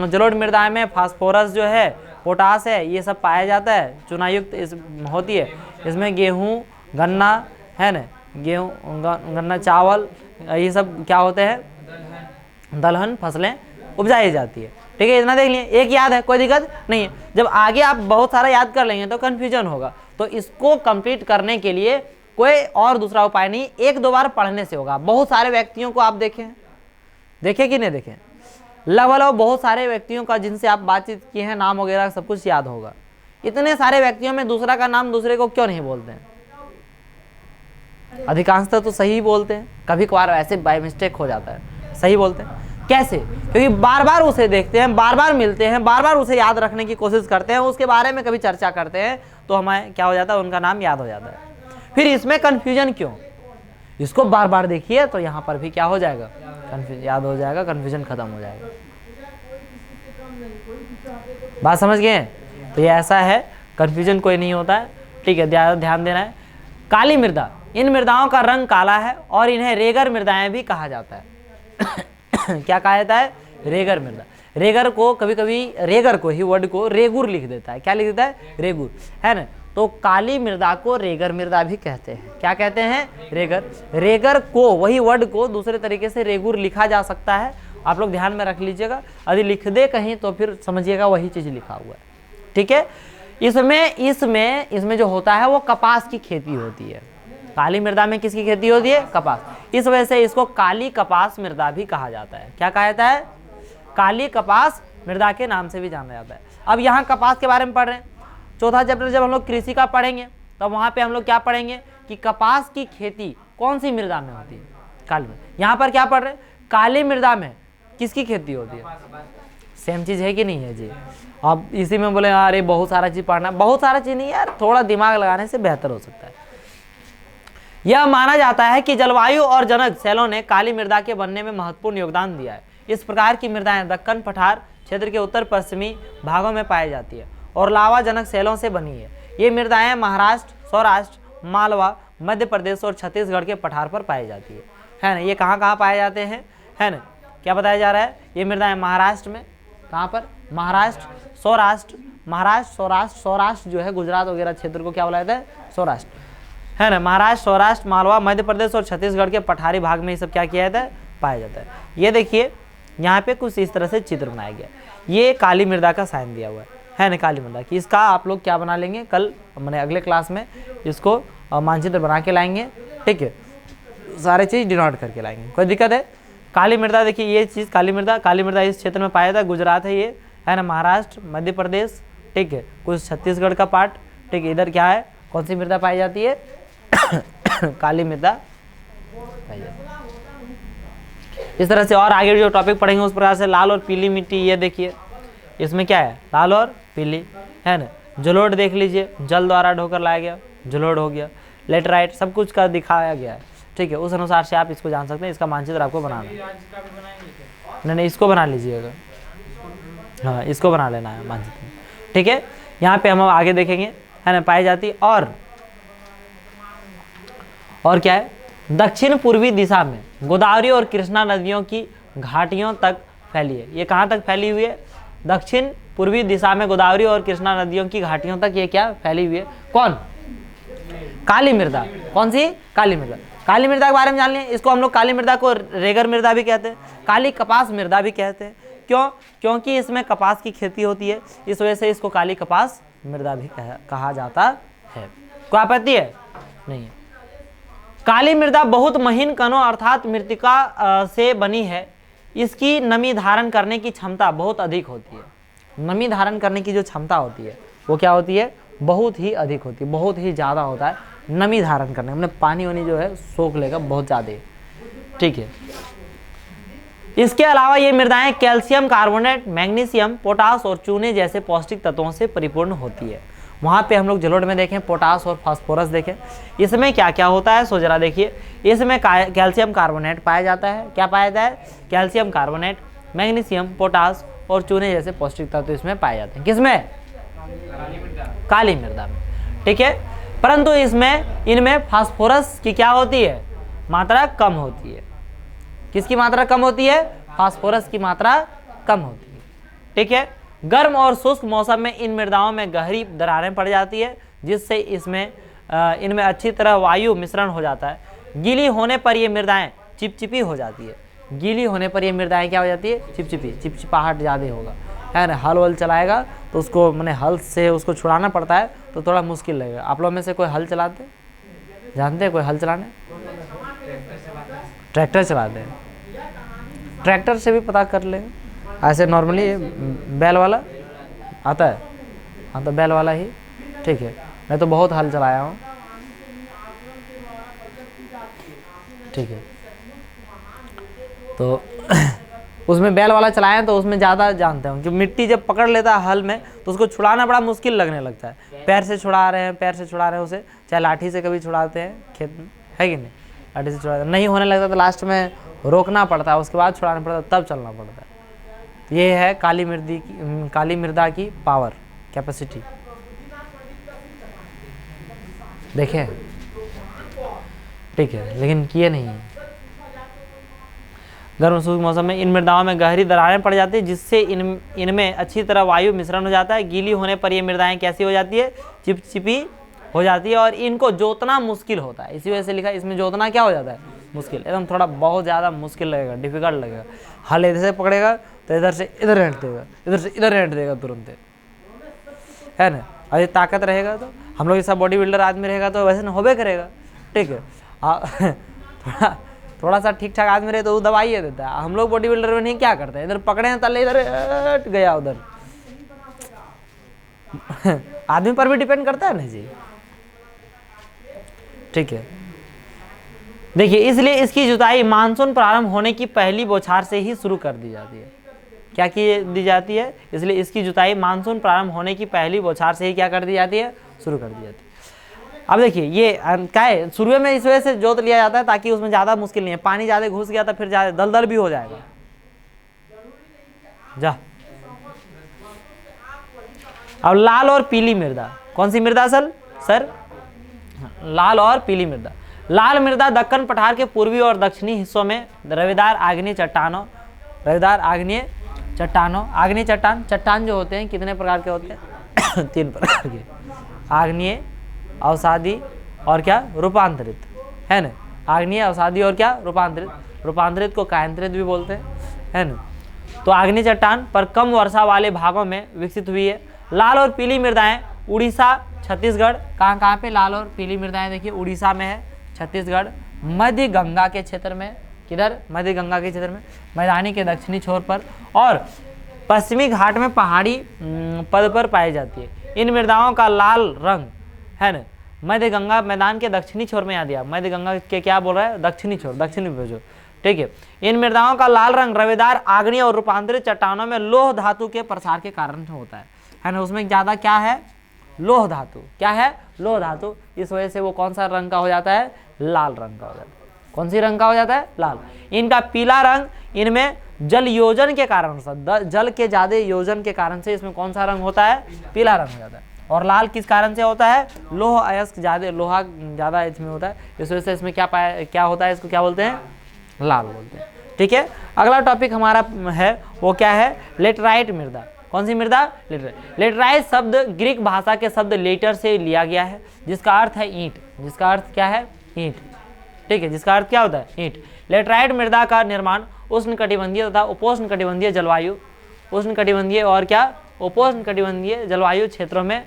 जलोढ़ मृदा में फास्फोरस जो है, पोटास है, ये सब पाया जाता है, चुनायुक्त इस होती है। इसमें गेहूँ, गन्ना, है ना, गेहूँ, गन्ना, चावल, ये सब क्या होते हैं, दलहन फसलें उपजाई जाती है। ठीक है, इतना देख लिए, एक याद है, कोई दिक्कत नहीं है। जब आगे आप बहुत सारा याद कर लेंगे तो कन्फ्यूजन होगा, तो इसको कंप्लीट करने के लिए कोई और दूसरा उपाय नहीं, 1-2 बार पढ़ने से होगा। बहुत सारे व्यक्तियों को आप देखें कि नहीं देखें, लगभग बहुत सारे व्यक्तियों का जिनसे आप बातचीत किए हैं, नाम वगैरह सब कुछ याद होगा। इतने सारे व्यक्तियों में दूसरा का नाम दूसरे को क्यों नहीं बोलते हैं, अधिकांशतः तो सही बोलते हैं, कभी कभार ऐसे बाय मिस्टेक हो जाता है, सही बोलते हैं। कैसे, क्योंकि बार बार उसे देखते हैं, बार बार मिलते हैं, बार बार उसे याद रखने की कोशिश करते हैं, उसके बारे में कभी चर्चा करते हैं, तो हमें क्या हो जाता है, उनका नाम याद हो जाता है। फिर इसमें कन्फ्यूजन क्यों, इसको बार बार देखिए तो यहाँ पर भी क्या हो जाएगा, कन्फ्यूजन याद हो जाएगा, कन्फ्यूजन खत्म हो जाएगा। बात समझ गए, तो ये ऐसा है, कन्फ्यूजन कोई नहीं होता है। ठीक है, ध्यान देना है। काली मृदा, इन मृदाओं का रंग काला है और इन्हें रेगर मृदाएं भी कहा जाता है। क्या कहा जाता है, रेगर मृदा। रेगर को कभी कभी, रेगर को ही वर्ड को रेगुर लिख देता है, क्या लिख देता है, रेगुर, है ना। तो काली मृदा को रेगर मृदा भी कहते हैं। क्या कहते हैं, रेगर। रेगर को, वही वर्ड को दूसरे तरीके से रेगुर लिखा जा सकता है, आप लोग ध्यान में रख लीजिएगा। यदि लिख दे कहीं तो फिर समझिएगा वही चीज़ लिखा हुआ है। ठीक है, इसमें जो होता है वो कपास की खेती होती है। काली मृदा में किसकी खेती होती है, कपास। इस वजह से इसको काली कपास मृदा भी कहा जाता है। क्या कहा जाता है, काली कपास मृदा के नाम से भी जाना जाता है। अब यहाँ कपास के बारे में पढ़ रहे हैं, चौथा चैप्टर जब हम लोग कृषि का पढ़ेंगे तो वहाँ पे हम लोग क्या पढ़ेंगे कि कपास की खेती कौन सी मृदा में होती है, काली मृदा। यहाँ पर क्या पढ़ रहे हैं, काली मृदा में किसकी खेती होती है, सेम चीज़ है कि नहीं है जी। अब इसी में बोले अरे बहुत सारा चीज़ पढ़ना, बहुत सारा चीज़ नहीं यार, थोड़ा दिमाग लगाने से बेहतर हो सकता है। यह माना जाता है कि जलवायु और जनक सेलों ने काली मृदा के बनने में महत्वपूर्ण योगदान दिया है। इस प्रकार की मृदाएं दक्कन पठार क्षेत्र के उत्तर पश्चिमी भागों में पाई जाती है और लावा जनक सेलों से बनी है। ये मृदाएं महाराष्ट्र, सौराष्ट्र, मालवा, मध्य प्रदेश और छत्तीसगढ़ के पठार पर पाई जाती है ना। ये कहाँ कहाँ पाए जाते हैं, है ना, क्या बताया जा रहा है, ये मृदाएं महाराष्ट्र में, कहाँ पर, महाराष्ट्र, सौराष्ट्र जो है गुजरात वगैरह क्षेत्र को क्या बोला जाता है, सौराष्ट्र, है ना। महाराष्ट्र, सौराष्ट्र, मालवा, मध्य प्रदेश और छत्तीसगढ़ के पठारी भाग में ये सब क्या किया जाता है, पाया जाता है। ये देखिए यहाँ पे कुछ इस तरह से चित्र बनाया गया, ये काली मृदा का साइन दिया हुआ है ना, काली मृदा की। इसका आप लोग क्या बना लेंगे, कल मैंने अगले क्लास में इसको मानचित्र बना के लाएंगे। ठीक है, सारे चीज़ डिनोट करके लाएंगे, कोई दिक्कत है। काली मृदा देखिए, ये चीज़ काली मृदा इस क्षेत्र में पाया जाता है, गुजरात है ये, है ना, महाराष्ट्र, मध्य प्रदेश, ठीक है, कुछ छत्तीसगढ़ का पार्ट, ठीक है। इधर क्या है, कौन सी मृदा पाई जाती है, काली मृदा पाई जाती है। इस तरह से और आगे जो टॉपिक पढ़ेंगे उस प्रकार से लाल और पीली मिट्टी, ये देखिए इसमें क्या है, लाल और पीली, है ना। जलोढ़ देख लीजिए, जल द्वारा ढोकर लाया गया, जलोढ़ हो गया, लेटराइट, सब कुछ का दिखाया गया है। ठीक है, उस अनुसार से आप इसको जान सकते हैं। इसका मानचित्र आपको बनाना है, नहीं इसको बना लीजिएगा, हाँ, इसको बना लेना है मानचित्र में, ठीक है। यहाँ पे हम आगे देखेंगे, है ना, पाई जाती। और क्या है, दक्षिण पूर्वी दिशा में गोदावरी और कृष्णा नदियों की घाटियों तक फैली है। ये कहाँ तक फैली हुई है, दक्षिण पूर्वी दिशा में गोदावरी और कृष्णा नदियों की घाटियों तक ये क्या फैली हुई है, कौन, काली मृदा। कौन सी, काली मृदा। काली मृदा के बारे में जान लें, इसको हम लोग काली मृदा को रेगर मृदा भी कहते हैं, काली कपास मृदा भी कहते हैं। क्यों, क्योंकि इसमें कपास की खेती होती है, इस वजह से इसको काली कपास मृदा भी कहा जाता है। कोई आपत्ति है, नहीं है। काली मृदा बहुत महीन कणों अर्थात मृत्तिका से बनी है। इसकी नमी धारण करने की क्षमता बहुत अधिक होती है। नमी धारण करने की जो क्षमता होती है वो क्या होती है, बहुत ही अधिक होती है, बहुत ही ज़्यादा होता है नमी धारण करने, मतलब पानी वानी जो है सोख लेगा बहुत ज़्यादा, ठीक है। इसके अलावा ये मृदाएं कैल्शियम कार्बोनेट, मैग्नीशियम, पोटास और चूने जैसे पौष्टिक तत्वों से परिपूर्ण होती है। वहाँ पे हम लोग जलोढ़ में देखें पोटास और फास्फोरस देखें, इसमें क्या क्या होता है, सो जरा देखिए। इसमें कैल्शियम कार्बोनेट पाया जाता है, क्या पाया जाता है, कैल्शियम कार्बोनेट, मैग्नीशियम, पोटास और चूने जैसे पौष्टिक तत्व इसमें पाए जाते हैं। किसमें, काली मृदा में, ठीक है। परंतु इनमें फास्फोरस की क्या होती है, मात्रा कम होती है। किसकी मात्रा कम होती है, फास्फोरस की मात्रा कम होती है, ठीक है। गर्म और शुष्क मौसम में इन मृदाओं में गहरी दरारें पड़ जाती है, जिससे इनमें अच्छी तरह वायु मिश्रण हो जाता है। गीली होने पर ये मृदाएं चिपचिपी हो जाती है। गीली होने पर ये मृदाएं क्या हो जाती है, चिपचिपी, चिपचिपाहट ज़्यादा होगा, है ना। हल वल चलाएगा तो उसको मैंने हल से उसको छुड़ाना पड़ता है तो थोड़ा मुश्किल लगेगा। आप लोगों में से कोई हल चलाते, जानते हैं कोई हल चलाने, ट्रैक्टर चलाते हैं, ट्रैक्टर से भी पता कर लेंगे। ऐसे नॉर्मली बैल वाला आता है, हाँ तो बैल वाला ही ठीक है। मैं तो बहुत हल चलाया हूँ, ठीक है। तो उसमें बैल वाला चलाए हैं तो उसमें ज़्यादा जानते हैं कि मिट्टी जब पकड़ लेता है हल में तो उसको छुड़ाना बड़ा मुश्किल लगने लगता है। पैर से छुड़ा रहे हैं, पैर से छुड़ा रहे हैं उसे, चाहे लाठी से कभी छुड़ाते हैं खेत में, है कि नहीं, लाठी से छुड़ाते नहीं होने लगता तो लास्ट में रोकना पड़ता है, उसके बाद छुड़ाना पड़ता है, तब चलना पड़ता है। तो ये है काली मृदा की पावर कैपेसिटी, देखें, ठीक है। लेकिन किए नहीं है। गर्म शुष्क मौसम में इन मृदाओं में गहरी दरारें पड़ जाती है, जिससे इनमें अच्छी तरह वायु मिश्रण हो जाता है। गीली होने पर ये मृदाएं कैसी हो जाती है, चिपचिपी हो जाती है और इनको जोतना मुश्किल होता है। इसी वजह से लिखा है इसमें जोतना क्या हो जाता है, मुश्किल, एकदम थोड़ा बहुत ज़्यादा मुश्किल लगेगा, डिफिकल्ट लगेगा। हल इधर से पकड़ेगा तो इधर से इधर रेंट देगा, इधर से इधर रेंट देगा तुरंत, है ना। और ये ताकत रहेगा तो हम लोग ऐसा बॉडी बिल्डर आदमी रहेगा तो वैसे ना होबे करेगा, ठीक है। थोड़ा सा ठीक ठाक आदमी रहे तो वो दवाई देता है। हम लोग बॉडी बिल्डर में नहीं क्या करते हैं, इधर पकड़े हैं तले, इधर हट गया उधर। आदमी पर भी डिपेंड करता है ना जी, ठीक है। देखिए, इसलिए इसकी जुताई मानसून प्रारंभ होने की पहली बौछार से ही शुरू कर दी जाती है। क्या की दी जाती है, इसलिए इसकी जुताई मानसून प्रारंभ होने की पहली बौछार से ही क्या कर दी जाती है, शुरू कर दी जाती है। अब देखिए ये क्या है, शुरू में इस वजह से जोत लिया जाता है ताकि उसमें ज़्यादा मुश्किल नहीं है। पानी ज़्यादा घुस गया तो फिर ज़्यादा दलदल भी हो जाएगा। जा अब लाल और पीली मृदा, कौन सी मृदा सर, लाल और पीली मृदा। लाल मृदा दक्कन पठार के पूर्वी और दक्षिणी हिस्सों में रवेदार आग्नेय चट्टानों, आग्नेय चट्टान जो होते हैं कितने प्रकार के होते हैं, 3 प्रकार के, आग्नेय, अवसादी और क्या, रूपांतरित, है ना। आग्नेय, अवसादी और क्या, रूपांतरित को कायांतरित भी बोलते हैं, है ना। तो आग्नेय चट्टान पर कम वर्षा वाले भागों में विकसित हुई है। लाल और पीली मृदाएं उड़ीसा, छत्तीसगढ़, कहाँ पे लाल और पीली मृदाएं, देखिए उड़ीसा में है, छत्तीसगढ़, मध्य गंगा के क्षेत्र में, किधर, मध्य गंगा के क्षेत्र में, मैदानी के दक्षिणी छोर पर और पश्चिमी घाट में पहाड़ी पद पर पाई जाती है। इन मृदाओं का लाल रंग, है ना, मध्य गंगा मैदान के दक्षिणी छोर में, याद दिया, मध्य गंगा के क्या बोल रहा है, दक्षिणी छोर, दक्षिणी भेजो, ठीक है। इन मृदाओं का लाल रंग रवेदार आग्नेय और रूपांतरित चट्टानों में लौह धातु के प्रसार के कारण होता है ना। उसमें ज़्यादा क्या है, लौह धातु, क्या है, लौह धातु। इस वजह से वो कौन सा रंग का हो जाता है, लाल रंग का हो जाता है। कौन सी रंग का हो जाता है, लाल। इनका पीला रंग इनमें जल योजन के कारण से, जल के ज्यादा योजन के कारण से इसमें कौन सा रंग होता है, पीला रंग हो जाता है। और लाल किस कारण से होता है, लोह अयस्क ज्यादा, लोहा ज्यादा इसमें होता है, इस वजह से इसमें क्या होता है, इसको क्या बोलते हैं, लाल बोलते हैं। ठीक है, अगला टॉपिक हमारा है वो क्या है, लेटराइट मृदा। कौन सी मृदा, लेटराइट। लेटराइट शब्द ग्रीक भाषा के शब्द लेटर से लिया गया है, जिसका अर्थ है ईंट, जिसका अर्थ क्या है, ईंट। ठीक है, जिसका अर्थ क्या होता है, ईंट। लेटराइट मृदा का निर्माण उष्णकटिबंधीय तथा उपोष्णकटिबंधीय जलवायु, उष्णकटिबंधीय और क्या, उपोष्णकटिबंधीय जलवायु क्षेत्रों में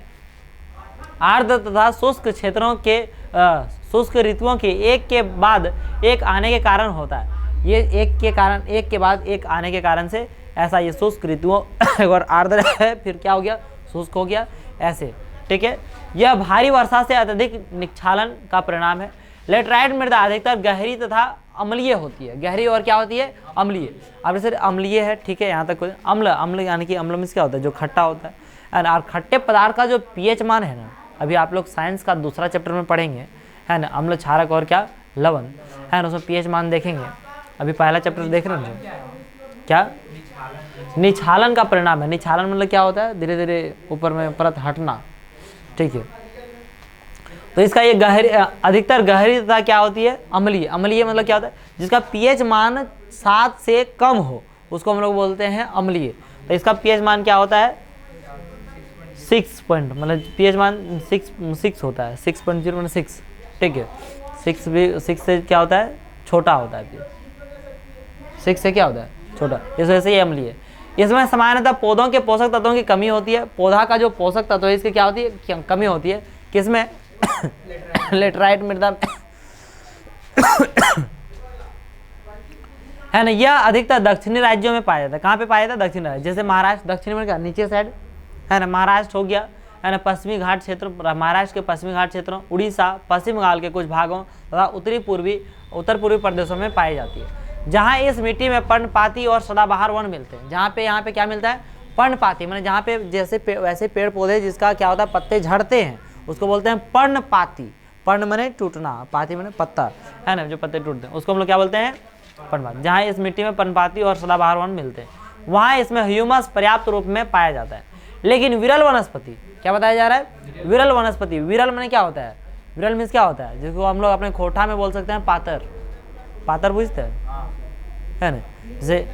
आर्द्र तथा शुष्क क्षेत्रों के शुष्क ऋतुओं के एक के बाद एक आने के कारण होता है। ये एक के बाद एक आने के कारण से ऐसा ये शुष्क ऋतुओं और आर्द्र है, फिर क्या हो गया, शुष्क हो गया, ऐसे। ठीक है, यह भारी वर्षा से अत्यधिक निक्षालन का परिणाम है। लेटराइट मृदा अधिकतर गहरी तथा अम्लीय होती है, गहरी और क्या होती है, अम्लीय। अब जैसे अम्लीय है, ठीक है, यहाँ तक कोई अम्ल यानी कि अम्ल में क्या होता है, जो खट्टा होता है। और खट्टे पदार्थ का जो पीएच मान है ना, अभी आप लोग साइंस का दूसरा चैप्टर में पढ़ेंगे, है ना, अम्ल, क्षारक और क्या, लवण, है ना, उसमें पीएच मान देखेंगे। अभी पहला चैप्टर देख रहे हैं क्या, निक्षालन का परिणाम है। निक्षालन मतलब क्या होता है, धीरे धीरे ऊपर में परत हटना। ठीक है, तो इसका ये गहरी, अधिकतर गहरी तथा क्या होती है, अम्लीय। अम्लीय मतलब क्या होता है, जिसका पीएच मान 7 से कम हो, उसको हम लोग बोलते हैं अम्लीय। तो इसका पीएच मान क्या होता है, 6 पॉइंट, मतलब पीएच मान 6 होता है, 6.0 मतलब 6। ठीक है, 6 से क्या होता है, छोटा होता है, 6 से क्या होता है, छोटा, इस वजह से ये अम्लीय है। इसमें सामान्यतः पौधों के पोषक तत्वों की कमी होती है। पौधा का जो पोषक तत्व है इसकी क्या होती है, कमी होती है, किसमें, लेटराइट मृदा है ना। यह अधिकतर दक्षिणी राज्यों में पाया जाता है। कहाँ पे पाया जाता है, दक्षिणी राज्य, जैसे महाराष्ट्र, दक्षिणी में क्या, नीचे साइड, है ना, महाराष्ट्र हो गया, है ना, पश्चिमी घाट क्षेत्र, महाराष्ट्र के पश्चिमी घाट क्षेत्रों, उड़ीसा, पश्चिम बंगाल के कुछ भागों तथा उत्तर पूर्वी प्रदेशों में पाई जाती है। जहाँ इस मिट्टी में पर्णपाती और सदाबहार वन मिलते हैं। जहाँ पे, यहाँ पे क्या मिलता है, पर्णपाती, मतलब जहाँ पे जैसे वैसे पेड़ पौधे जिसका क्या होता है, पत्ते झड़ते हैं, उसको बोलते हैं पर्णपाती। पर्ण मने टूटना, पाती मने पत्ता, है ना, जो पत्ते टूटते हैं, उसको हम लोग क्या बोलते हैं, पर्णपाती। जहाँ इस मिट्टी में पर्णपाती और सदाबहार वन मिलते हैं, वहाँ इसमें ह्यूमस पर्याप्त रूप में पाया जाता है। लेकिन विरल वनस्पति, क्या बताया जा रहा है, विरल वनस्पति। विरल मने क्या होता है, विरल मीन्स क्या होता है, जिसको हम लोग अपने खोठा में बोल सकते हैं पातर। पातर बुझते हैं, है ना, जैसे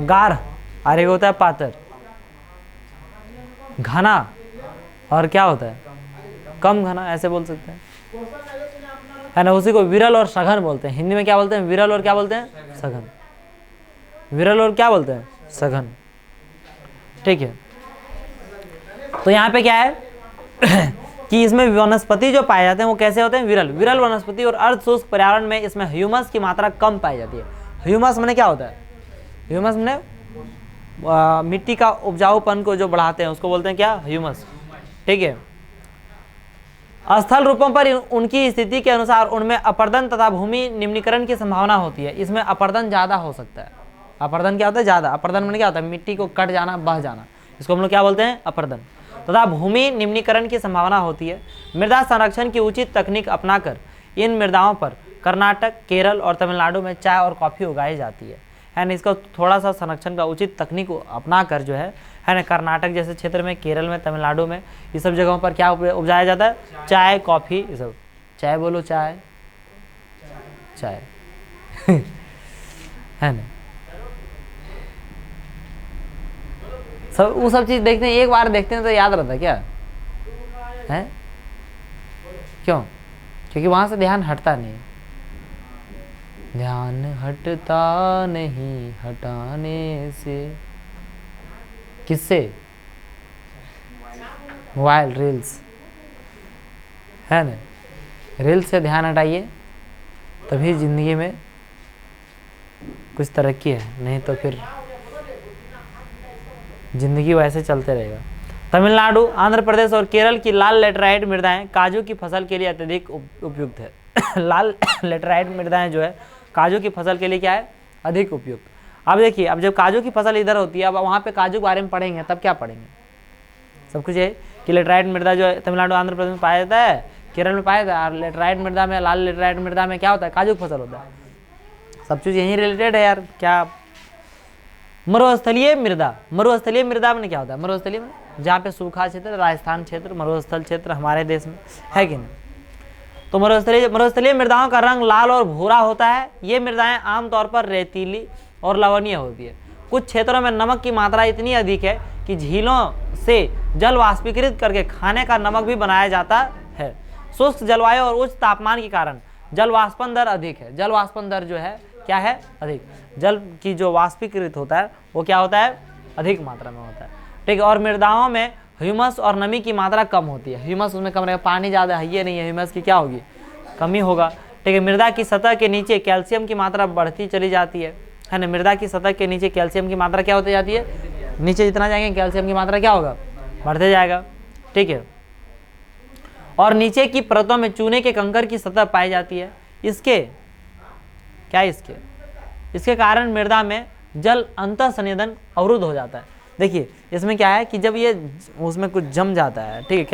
गार, और एक होता है पातर, घना और क्या होता है, कम घना, ऐसे बोल सकते हैं, है ना। उसी को विरल और सघन बोलते हैं। हिंदी में क्या बोलते हैं, विरल और क्या बोलते हैं, सघन। विरल और क्या बोलते हैं, सघन। ठीक है, तो यहाँ पे क्या है कि इसमें वनस्पति जो पाए जाते हैं वो कैसे होते हैं, विरल। विरल वनस्पति और अर्ध शुष्क पर्यावरण में इसमें ह्यूमस की मात्रा कम पाई जाती है। ह्यूमस माने क्या होता है, ह्यूमस माने मिट्टी का उपजाऊपन को जो बढ़ाते हैं उसको बोलते हैं क्या, ह्यूमस। ठीक है, स्थल रूपों पर उनकी स्थिति के अनुसार उनमें अपर्दन तथा भूमि निम्नीकरण की संभावना होती है। इसमें अपर्दन ज्यादा हो सकता है। अपर्दन क्या होता है, ज्यादा। अपर्दन माने क्या होता है, मिट्टी को कट जाना, बह जाना, इसको हम लोग क्या बोलते हैं, अपर्दन। तथा भूमि निम्नीकरण की संभावना होती है। मृदा संरक्षण की उचित तकनीक अपनाकर इन मृदाओं पर कर्नाटक, केरल और तमिलनाडु में चाय और कॉफ़ी उगाई जाती है ना। इसका थोड़ा सा संरक्षण का उचित तकनीक अपना कर जो है ना, कर्नाटक जैसे क्षेत्र में, केरल में, तमिलनाडु में, ये सब जगहों पर क्या उपजाया जाता है, चाय, कॉफ़ी, ये सब। चाय बोलो, चाय, चाय है ना। सब वो सब चीज़ देखते हैं, एक बार देखते हैं तो याद रहता है क्या है, क्यों, क्योंकि वहाँ से ध्यान हटता नहीं। ध्यान हटता नहीं हटाने से, किससे, मोबाइल, रील्स, है ना, रील्स से ध्यान हटाइए तभी जिंदगी में कुछ तरक्की है, नहीं तो फिर जिंदगी वैसे चलते रहेगा। तमिलनाडु, आंध्र प्रदेश और केरल की लाल लेटराइट मृदाएं काजू की फसल के लिए अत्यधिक उपयुक्त है। लाल लेटराइट मृदाएं जो है काजू की फसल के लिए क्या है, अधिक उपयुक्त। अब देखिए, अब जब काजू की फसल इधर होती है, अब वहाँ पे काजू के बारे में पढ़ेंगे, तब क्या पढ़ेंगे, सब कुछ है कि लेटराइट मृदा जो है तमिलनाडु, आंध्र प्रदेश में पाया जाता है, केरल में पाया जाता है। और लेटराइट मृदा में, लाल लेटराइट मृदा में क्या होता है, काजू की फसल होता है। सब चीज़ यहीं रिलेटेड है यार, क्या मरुस्थलीय मृदा, मरुस्थलीय मृदा में क्या होता है? मरुस्थलीय में जहाँ पे सूखा क्षेत्र, राजस्थान क्षेत्र, मरुस्थल क्षेत्र हमारे देश में है कि नहीं। तो मरुस्थलीय मृदाओं का रंग लाल और भूरा होता है। ये मृदाएं आमतौर पर रेतीली और लवणीय होती है। कुछ क्षेत्रों में नमक की मात्रा इतनी अधिक है कि झीलों से जल वाष्पीकृत करके खाने का नमक भी बनाया जाता है। शुष्क जलवायु और उच्च तापमान के कारण जल वाष्पन दर अधिक है। जल वाष्पन दर जो है क्या है? अधिक। जल की जो वाष्पीकृत होता है वो क्या होता है? अधिक मात्रा में होता है। ठीक है। और मृदाओं में ह्यूमस और नमी की मात्रा कम होती है। ह्यूमस उसमें कम रहेगा, पानी ज़्यादा है ये नहीं है, ह्यूमस की क्या होगी? कमी होगा। ठीक है। मृदा की सतह के नीचे कैल्शियम की मात्रा बढ़ती चली जाती है ना। मृदा की सतह के नीचे कैल्शियम की मात्रा क्या होती जाती है? नीचे जितना जाएंगे कैल्शियम की मात्रा क्या होगा? बढ़ते जाएगा। ठीक है। और नीचे की परतों में चूने के कंकर की सतह पाई जाती है। इसके कारण मृदा में जल अंतः संवेदन अवरुद्ध हो जाता है। देखिए इसमें क्या है कि जब ये उसमें कुछ जम जाता है, ठीक है,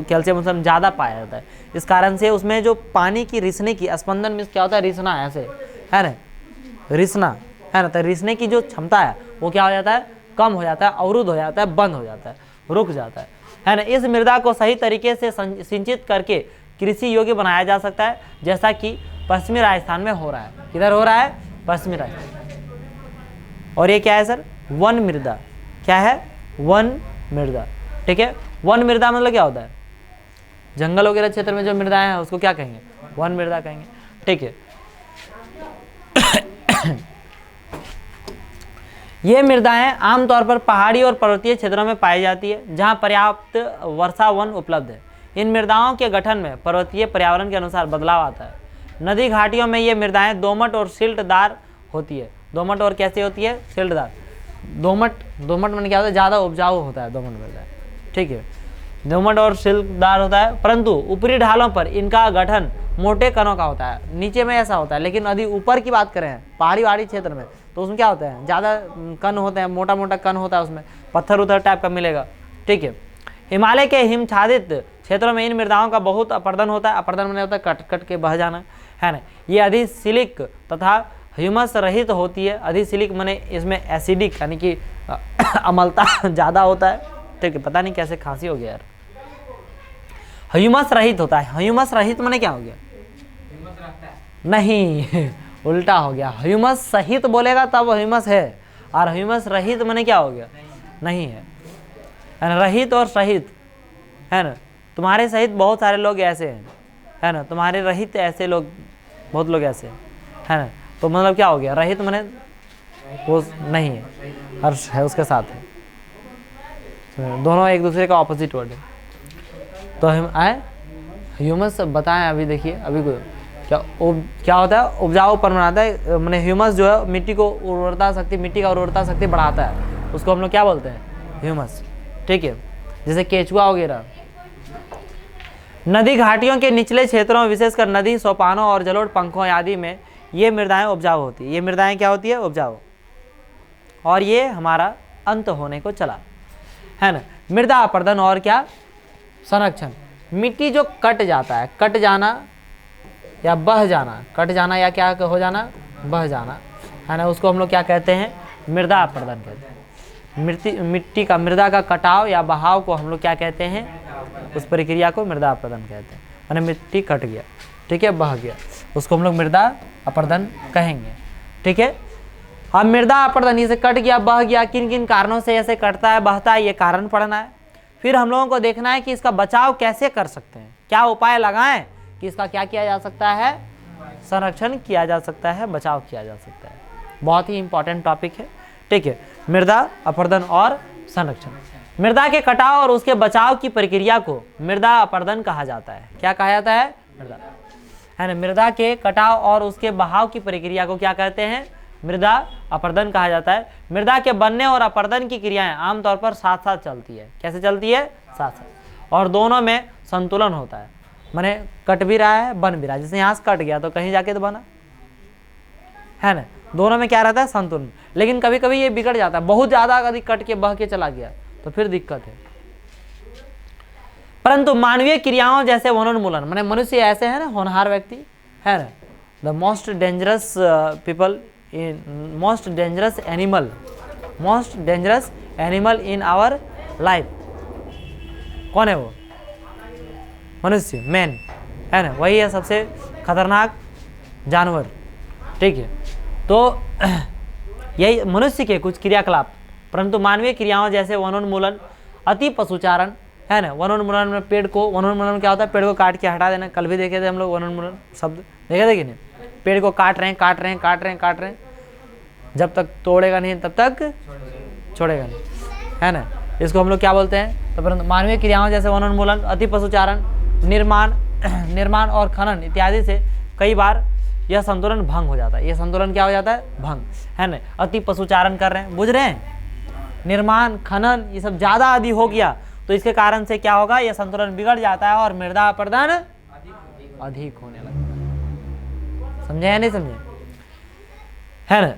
कैल्शियम उसमें ज़्यादा पाया जाता है, इस कारण से उसमें जो पानी की रिसने की स्पंदन में क्या होता है? रिसना ऐसे है ना, रिसना है ना। तो रिसने की जो क्षमता है वो क्या हो जाता है? कम हो जाता है, अवरुद्ध हो जाता है, बंद हो जाता है, रुक जाता है ना। इस मृदा को सही तरीके से सिंचित करके कृषि योग्य बनाया जा सकता है, जैसा कि पश्चिमी राजस्थान में हो रहा है। किधर हो रहा है? पश्चिमी राजस्थान। और ये क्या है सर? वन मृदा। क्या है? वन मृदा। ठीक है। वन मृदा मतलब क्या होता है? जंगल वगैरह क्षेत्र में जो मृदाएं हैं उसको क्या कहेंगे? वन मृदा कहेंगे। ठीक है। ये मृदाएं आमतौर पर पहाड़ी और पर्वतीय क्षेत्रों में पाई जाती है, जहां पर्याप्त वर्षा वन उपलब्ध है। इन मृदाओं के गठन में पर्वतीय पर्यावरण के अनुसार बदलाव आता है। नदी घाटियों में ये मृदाएं दोमट और सिल्टदार होती है। दोमट और कैसे होती है? सिल्टदार। दोमट में क्या होता है? ज़्यादा उपजाऊ होता है दोमट मृदा। ठीक है। दोमट और सिल्टदार होता है, परंतु ऊपरी ढालों पर इनका गठन मोटे कणों का होता है। नीचे में ऐसा होता है, लेकिन यदि ऊपर की बात करें पहाड़ी क्षेत्र में तो उसमें क्या होता है? ज़्यादा कण होते हैं, मोटा मोटा कण होता है, उसमें पत्थर उथर टाइप का मिलेगा। ठीक है। हिमालय के हिमच्छादित क्षेत्रों में इन मृदाओं का बहुत अपर्दन होता है। अपर्दन में होता है कट कट के बह जाना, है ना। ये अधिसिलिक तथा ह्यूमस रहित होती है। अधिसिलिक माने इसमें एसिडिक यानी कि अम्लता ज़्यादा होता है। ठीक है। पता नहीं कैसे खांसी हो गया यार। ह्यूमस रहित होता है। ह्यूमस रहित माने क्या हो गया? नहीं उल्टा हो गया। ह्यूमस सहित बोलेगा तब ह्यूमस है, और ह्यूमस रहित माने क्या हो गया? नहीं है। रहित और सहित है ना। तुम्हारे सहित बहुत सारे लोग ऐसे हैं, है ना। तुम्हारे रहित ऐसे लोग, बहुत लोग ऐसे है ना। तो मतलब क्या हो गया? रहित माने वो नहीं है, हर्ष है उसके साथ है, दोनों एक दूसरे का ऑपोजिट वर्ड है। तो हम आए ह्यूमस बताएं। अभी देखिए अभी क्या होता है? उपजाऊपन बनाता है। मैंने ह्यूमस जो है मिट्टी को उर्वरता शक्ति, मिट्टी का उर्वरता शक्ति बढ़ाता है, उसको हम लोग क्या बोलते हैं? ह्यूमस। ठीक है। जैसे केचुआ वगैरह। नदी घाटियों के निचले क्षेत्रों विशेषकर नदी सोपानों और जलोढ़ पंखों आदि में ये मृदाएं उपजाऊ होती है। ये मृदाएं क्या होती है? उपजाऊ। और ये हमारा अंत होने को चला, है ना। मृदा अपर्दन और क्या? संरक्षण। मिट्टी जो कट जाता है, कट जाना या बह जाना, कट जाना या क्या हो जाना? बह जाना, है ना, उसको हम लोग क्या कहते हैं? मृदा अपर्दन कहते हैं। मृदा का कटाव या बहाव को हम लोग क्या कहते हैं? उस प्रक्रिया को मृदा अपर्दन कहते हैं। माने मिट्टी कट गया, ठीक है, बह गया, उसको हम लोग मृदा अपर्दन कहेंगे। ठीक है। अब मृदा अपर्दन इसे कट गया, बह गया, किन किन कारणों से ऐसे कटता है, बहता है, ये कारण पढ़ना है। फिर हम लोगों को देखना है कि इसका बचाव कैसे कर सकते हैं, क्या उपाय लगाएं कि इसका क्या किया जा सकता है? संरक्षण किया जा सकता है, बचाव किया जा सकता है। बहुत ही इंपॉर्टेंट टॉपिक है। ठीक है। मृदा अपर्दन और संरक्षण। मृदा के कटाव और उसके बचाव की प्रक्रिया को मृदा अपर्दन कहा जाता है। क्या कहा जाता है? मृदा, है ना। मृदा के कटाव और उसके बहाव की प्रक्रिया को क्या कहते हैं? मृदा अपर्दन कहा जाता है। मृदा के बनने और अपर्दन की क्रियाएं आमतौर पर साथ साथ चलती है। कैसे चलती है? साथ साथ। और दोनों में संतुलन होता है। माने कट भी रहा है, बन भी रहा है। जैसे यहाँ से कट गया तो कहीं जाके तो बना, है ना। दोनों में क्या रहता है? संतुलन। लेकिन कभी कभी ये बिगड़ जाता है, बहुत ज्यादा कभी कट के बह के चला गया तो फिर दिक्कत है। परंतु मानवीय क्रियाओं जैसे वनोन्मूलन, माने मनुष्य ऐसे है ना, होनहार व्यक्ति है ना, the most dangerous people, most dangerous animal most dangerous animal in our life. कौन है वो? मनुष्य, मैन, है ना, वही है सबसे खतरनाक जानवर। ठीक है, तो यही मनुष्य के कुछ क्रियाकलाप, परंतु मानवीय क्रियाओं जैसे वनोन्मूलन, अति पशुचारण, है ना, वनोन्मूलन में पेड़ को, वनोन्मूलन क्या होता है? पेड़ को काट के हटा देना। कल भी देखे थे हम लोग वनोन्मूलन शब्द, देखे थे कि नहीं? पेड़ को काट रहे हैं, जब तक तोड़ेगा नहीं तब तक छोड़ेगा नहीं, है ना। इसको हम लोग क्या बोलते हैं? तो परंतु मानवीय क्रियाओं जैसे वनोन्मूलन, अति पशुचारण, निर्माण और खनन इत्यादि से कई बार यह संतुलन भंग हो जाता है। यह संतुलन क्या हो जाता है? भंग, है ना। अति पशुचारण कर रहे हैं, बुझ रहे हैं, निर्माण, खनन, ये सब ज़्यादा अधिक हो गया तो इसके कारण से क्या होगा? यह संतुलन बिगड़ जाता है और मृदा अपरदन अधिक होने लगता है। समझे या नहीं समझे? है ना।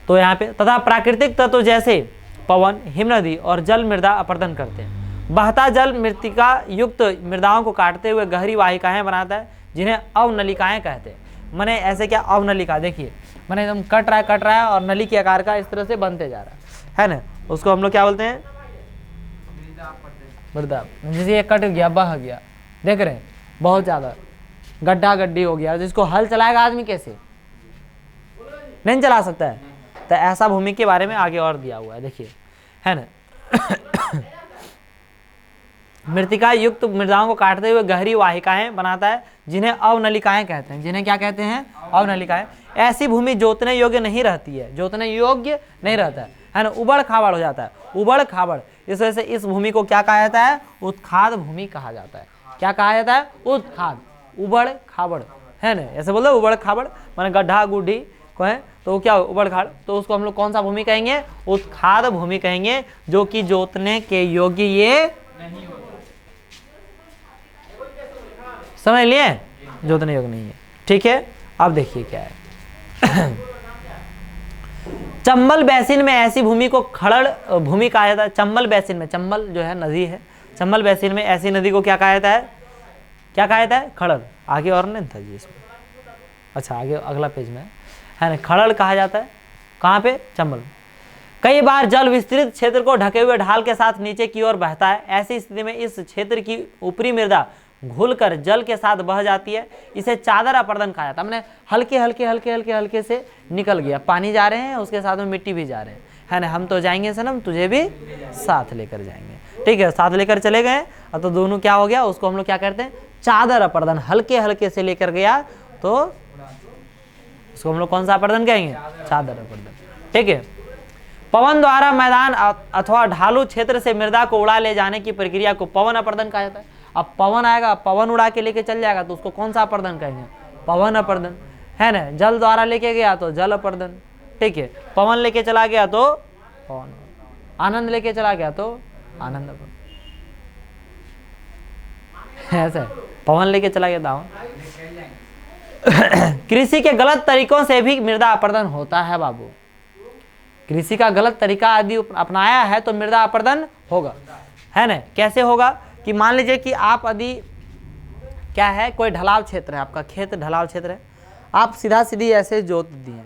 तो यहाँ पे तथा प्राकृतिक तत्व जैसे पवन, हिमनदी और जल मृदा अपरदन करते हैं। बहता जल मृतिका युक्त मृदाओं को काटते हुए गहरी वाहिकाएं बनाता है जिन्हें अवनलिकाएं कहते हैं। मैंने ऐसे क्या? अवनलिका, देखिए मैंने एकदम कट रहा है और नली के आकार का इस तरह से बनते जा रहा है ना, उसको हम लोग क्या बोलते हैं? मृदा। जैसे ये कट गया, बह गया, देख रहे हैं, बहुत ज़्यादा गड्ढा गड्ढी हो गया, जिसको हल चलाएगा आदमी कैसे? नहीं चला सकता है। तो ऐसा भूमि के बारे में आगे और दिया हुआ है, देखिए, है ना। मृतिका युक्त मृदाओं को काटते हुए गहरी वाहिकाएं बनाता है जिन्हें अवनलिकाएं कहते हैं। जिन्हें क्या कहते हैं? अवनलिकाएं। ऐसी भूमि जोतने योग्य नहीं रहती है, जोतने योग्य नहीं रहता है ना, उबड़ खाबड़ हो जाता है, उबड़ खाबड़। इस वजह से इस भूमि को क्या कहा जाता है? उत्खाद भूमि कहा जाता है। क्या कहा जाता है? उत्खाद, उबड़ खाबड़, है ना, ऐसे बोल दो, उबड़ खाबड़ माने गड्ढा गुड्ढी को है तो क्या? उबड़ खाड़। तो उसको हम लोग कौन सा भूमि कहेंगे? उत्खाद भूमि कहेंगे, जो कि जोतने के योग्य ये नहीं होता। समझ लिए? जोतने योग्य नहीं है। ठीक है, अब देखिए क्या है। चंबल बेसिन में ऐसी भूमि को खड़ड़ भूमि कहा जाता है। चंबल बेसिन में, चंबल जो है नदी है, चंबल बेसिन में ऐसी नदी को क्या कहा जाता है? क्या कहा जाता है? खड़ड़। आगे और नहीं था जी इसमें, अच्छा आगे अगला पेज में है ना, खड़ड़ कहा जाता है। कहाँ पे? चंबल। कई बार जल विस्तृत क्षेत्र को ढके हुए ढाल के साथ नीचे की ओर बहता है। ऐसी स्थिति में इस क्षेत्र की ऊपरी मृदा घुलकर जल के साथ बह जाती है। इसे चादर अपरदन कहा जाता है। हमने हल्के से निकल गया, पानी जा रहे हैं, उसके साथ में मिट्टी भी जा रहे हैं, है ना। हम तो जाएंगे सनम, तुझे भी साथ लेकर जाएंगे। ठीक है, साथ लेकर चले गए और तो दोनों क्या हो गया? उसको हम लोग क्या करते हैं? चादर अपरदन। हल्के से लेकर गया तो उसको हम लोग कौन सा अपरदन कहेंगे? चादर अपरदन। ठीक है। पवन द्वारा मैदान अथवा ढालू क्षेत्र से मृदा को उड़ा ले जाने की प्रक्रिया को पवन अपरदन कहा जाता है। अब पवन आएगा, पवन उड़ा के लेके चल जाएगा तो उसको कौन सा अपरदन कहेंगे? पवन अपरदन, है ना। जल द्वारा लेके गया तो जल अपरदन। ठीक है, पवन लेके चला गया तो पवन, आनंद लेके चला गया तो आनंद अपरदन। ऐसा पवन लेके चला गया दावन। कृषि के गलत तरीकों से भी मृदा अपरदन होता है बाबू। कृषि का गलत तरीका यदि अपनाया है तो मृदा अपरदन होगा, है ना। कैसे होगा? कि मान लीजिए कि आप यदि क्या है, कोई ढलाव क्षेत्र है, आपका खेत ढलाव क्षेत्र है, आप सीधा सीधी ऐसे जोत दिए,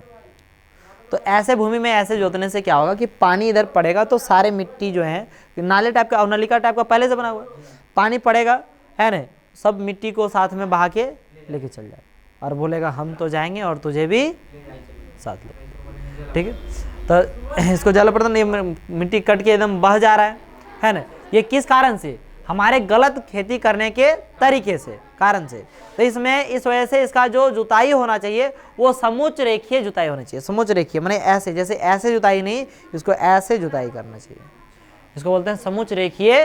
तो ऐसे भूमि में ऐसे जोतने से क्या होगा कि पानी इधर पड़ेगा तो सारे मिट्टी जो है, नाले टाइप का, अवनलिका टाइप का पहले से बना हुआ, पानी पड़ेगा, है ना, सब मिट्टी को साथ में बहा के लेके चल जाए और बोलेगा हम तो जाएंगे और तुझे भी साथ ले। ठीक है, तो इसको जल अपरदन, मिट्टी कट के एकदम बह जा रहा है ना। ये किस कारण से? हमारे गलत खेती करने के तरीके से, कारण से। तो इसमें इस वजह से इसका जो जुताई होना चाहिए वो समुच्च रेखीय जुताई होनी चाहिए। समुच्च रेखीय माने ऐसे, जैसे ऐसे जुताई नहीं, इसको ऐसे जुताई करना चाहिए, इसको बोलते हैं समुच्च रेखीय।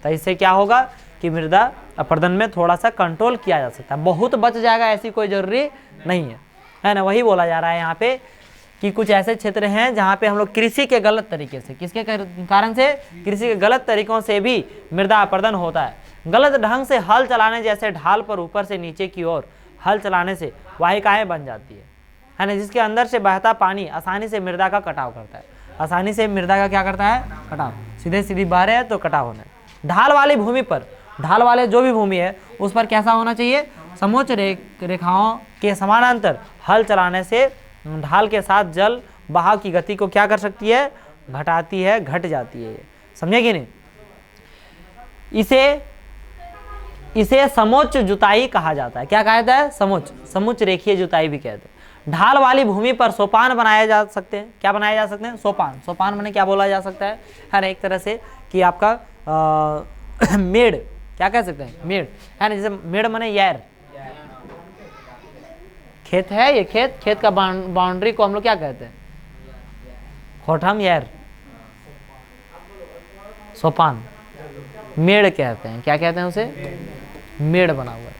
तो इससे क्या होगा कि मृदा अपरदन में थोड़ा सा कंट्रोल किया जा सकता है। बहुत बच जाएगा ऐसी कोई जरूरी नहीं है ना। वही बोला जा रहा है यहाँ पे कि कुछ ऐसे क्षेत्र हैं जहाँ पे हम लोग कृषि के गलत तरीके से, किसके कारण से? कृषि के गलत तरीकों से भी मृदा अपरदन होता है। गलत ढंग से हल चलाने, जैसे ढाल पर ऊपर से नीचे की ओर हल चलाने से वाहिकाएं बन जाती है ना, जिसके अंदर से बहता पानी आसानी से मृदा का कटाव करता है। आसानी से मृदा का क्या करता है? कटाव। सीधे सीधी बह रहे हैं तो कटाव होना है। ढाल वाली भूमि पर, ढाल वाले जो भी भूमि है उस पर कैसा होना चाहिए? समुच्च रेखाओं के समानांतर हल चलाने से ढाल के साथ जल बहाव की गति को क्या कर सकती है, घटाती है, घट जाती है। समझे कि नहीं? इसे समोच्च जुताई कहा जाता है। क्या कहा जाता है? समोच्च रेखीय जुताई भी कहते हैं। ढाल वाली भूमि पर सोपान बनाए जा सकते हैं। क्या बनाए जा सकते हैं? सोपान माने क्या बोला जा सकता है? हर एक तरह से कि आपका मेड़, क्या कह सकते हैं? मेड़ है ना, जैसे मेड़ माने यार, खेत है, ये खेत का बाउंड्री को हम लोग क्या कहते हैं? खोठम यार, सोपान, मेड़ कहते हैं। क्या कहते हैं उसे? मेड़ बना हुआ है।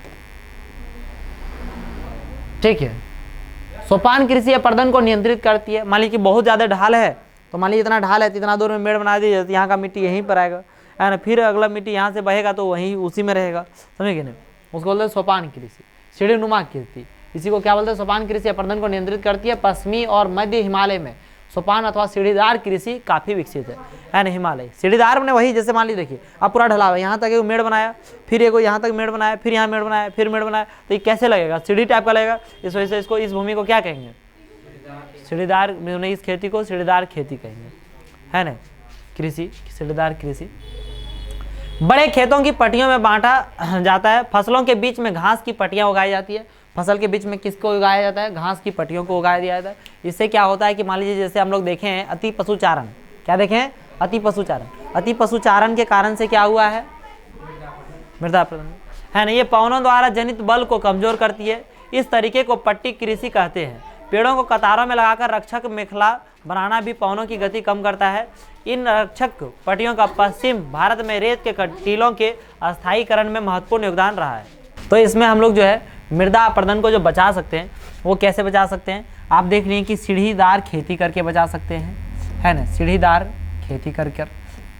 ठीक है। सोपान कृषि अपर्दन को नियंत्रित करती है। मान लीजिए कि बहुत ज्यादा ढाल है, तो मान लीजिए इतना ढाल है तो इतना दूर में मेड़ बना दीजिए, यहाँ का मिट्टी यहीं पर आएगा, है ना, फिर अगला मिट्टी यहाँ से बहेगा तो वहीं उसी में रहेगा। समझे कि नहीं? उसको बोलते हैं सोपान कृषि। सीढ़ी नुमा कृषि, इसी को क्या बोलते हैं? सोपान कृषि अपर्दन को नियंत्रित करती है। पश्चिमी और मध्य हिमालय में सोपान अथवा सीढ़ीदार कृषि काफी विकसित है ना। हिमालय सीढ़ीदार में वही, जैसे मान लीजिए देखिए अब पूरा ढलाव है, यहाँ तक एक मेड़ बनाया, फिर एक यहाँ तक मेड़ बनाया, फिर यहाँ मेड़ बनाया, फिर मेड़ बनाया, तो ये कैसे लगेगा? सीढ़ी टाइप का लगेगा। इस वजह से इसको, इस भूमि को क्या कहेंगे? सीढ़ीदार। इस खेती को सीढ़ीदार खेती कहेंगे, है ना, कृषि, सीढ़ीदार कृषि। बड़े खेतों की पट्टियों में बांटा जाता है। फसलों के बीच में घास की पट्टियां उगाई जाती है। फसल के बीच में किसको उगाया जाता है? घास की पट्टियों को उगाया दिया जाता है। इससे क्या होता है कि मान लीजिए जैसे हम लोग देखे हैं अति पशुचारण, क्या देखे हैं? अति पशुचारण। अति पशुचारण के कारण से क्या हुआ है? मृदा अपरदन, है ना। ये पवनों द्वारा जनित बल को कमजोर करती है। इस तरीके को पट्टी कृषि कहते हैं। पेड़ों को कतारों में लगाकर रक्षक मेखला बनाना भी पवनों की गति कम करता है। इन रक्षक पट्टियों का पश्चिम भारत में रेत के टीलों के अस्थायीकरण में महत्वपूर्ण योगदान रहा है। तो इसमें हम लोग जो है मृदा अपरदन को जो बचा सकते हैं, वो कैसे बचा सकते हैं? आप देख लीजिए कि सीढ़ीदार खेती करके बचा सकते हैं, है ना, सीढ़ीदार खेती कर।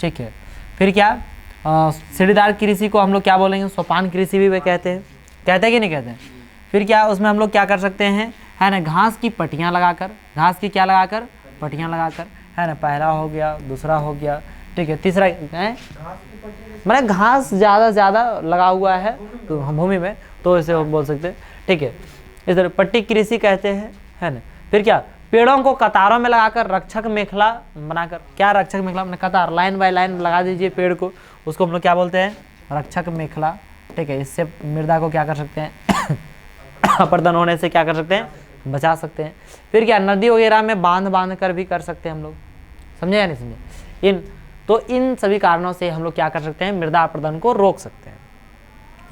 ठीक है। फिर क्या, सीढ़ीदार कृषि को हम लोग क्या बोलेंगे? सोपान कृषि भी वे कहते हैं कि नहीं कहते हैं? फिर क्या, उसमें हम लोग क्या कर सकते हैं, है ना, घास की पट्टियाँ लगाकर, घास की क्या लगाकर? पट्टियाँ लगाकर, है ना। पहला हो गया, दूसरा हो गया, ठीक है। तीसरा है मतलब घास ज़्यादा लगा हुआ है तो भूमि में, तो इसे हम बोल सकते हैं। ठीक है, इस तरह पट्टी कृषि कहते हैं, है ना। फिर क्या, पेड़ों को कतारों में लगाकर रक्षक मेखला बनाकर। क्या रक्षक मेखला? मैंने कतार, लाइन बाय लाइन लगा दीजिए पेड़ को, उसको हम लोग क्या बोलते हैं? रक्षक मेखला। ठीक है। इससे मृदा को क्या कर सकते हैं? अपरदन होने से क्या कर सकते हैं? बचा सकते हैं। फिर क्या, नदी वगैरह में बांध कर भी कर सकते हैं हम लोग। समझे या नहीं समझे? इन सभी कारणों से हम लोग क्या कर सकते हैं? मृदा अपरदन को रोक सकते हैं।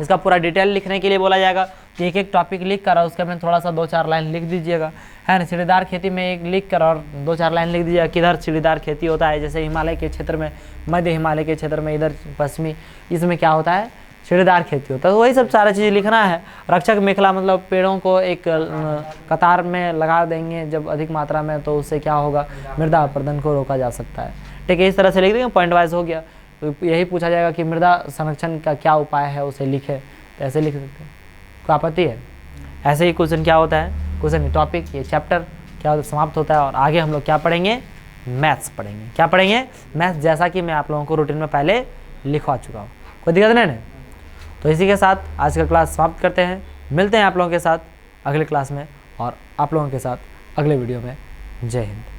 इसका पूरा डिटेल लिखने के लिए बोला जाएगा कि एक टॉपिक लिख कर उसके में थोड़ा सा 2-4 लाइन लिख दीजिएगा, है ना। सीढ़ीदार खेती में एक लिख कर और 2-4 लाइन लिख दीजिएगा किधर सीढ़ीदार खेती होता है। जैसे हिमालय के क्षेत्र में, मध्य हिमालय के क्षेत्र में, इधर पश्चिमी, इसमें क्या होता है? सीढ़ीदार खेती होता है। तो वही सब सारा चीज़ लिखना है। रक्षक मेखला मतलब पेड़ों को एक कतार में लगा देंगे जब अधिक मात्रा में, तो उससे क्या होगा? मृदा अपरदन को रोका जा सकता है। ठीक है, इस तरह से लिख देंगे, पॉइंट वाइज हो गया। तो यही पूछा जाएगा कि मृदा संरक्षण का क्या उपाय है, उसे लिखे, तो ऐसे लिख सकते हैं। कोई आपत्ति है? ऐसे ही क्वेश्चन क्या होता है, क्वेश्चन टॉपिक, ये चैप्टर क्या समाप्त होता है। और आगे हम लोग क्या पढ़ेंगे? मैथ्स पढ़ेंगे। क्या पढ़ेंगे? मैथ्स, जैसा कि मैं आप लोगों को रूटीन में पहले लिखवा चुका हूँ। कोई दिक्कत नहीं? तो इसी के साथ आज का क्लास समाप्त करते हैं। मिलते हैं आप लोगों के साथ अगले क्लास में और आप लोगों के साथ अगले वीडियो में। जय हिंद।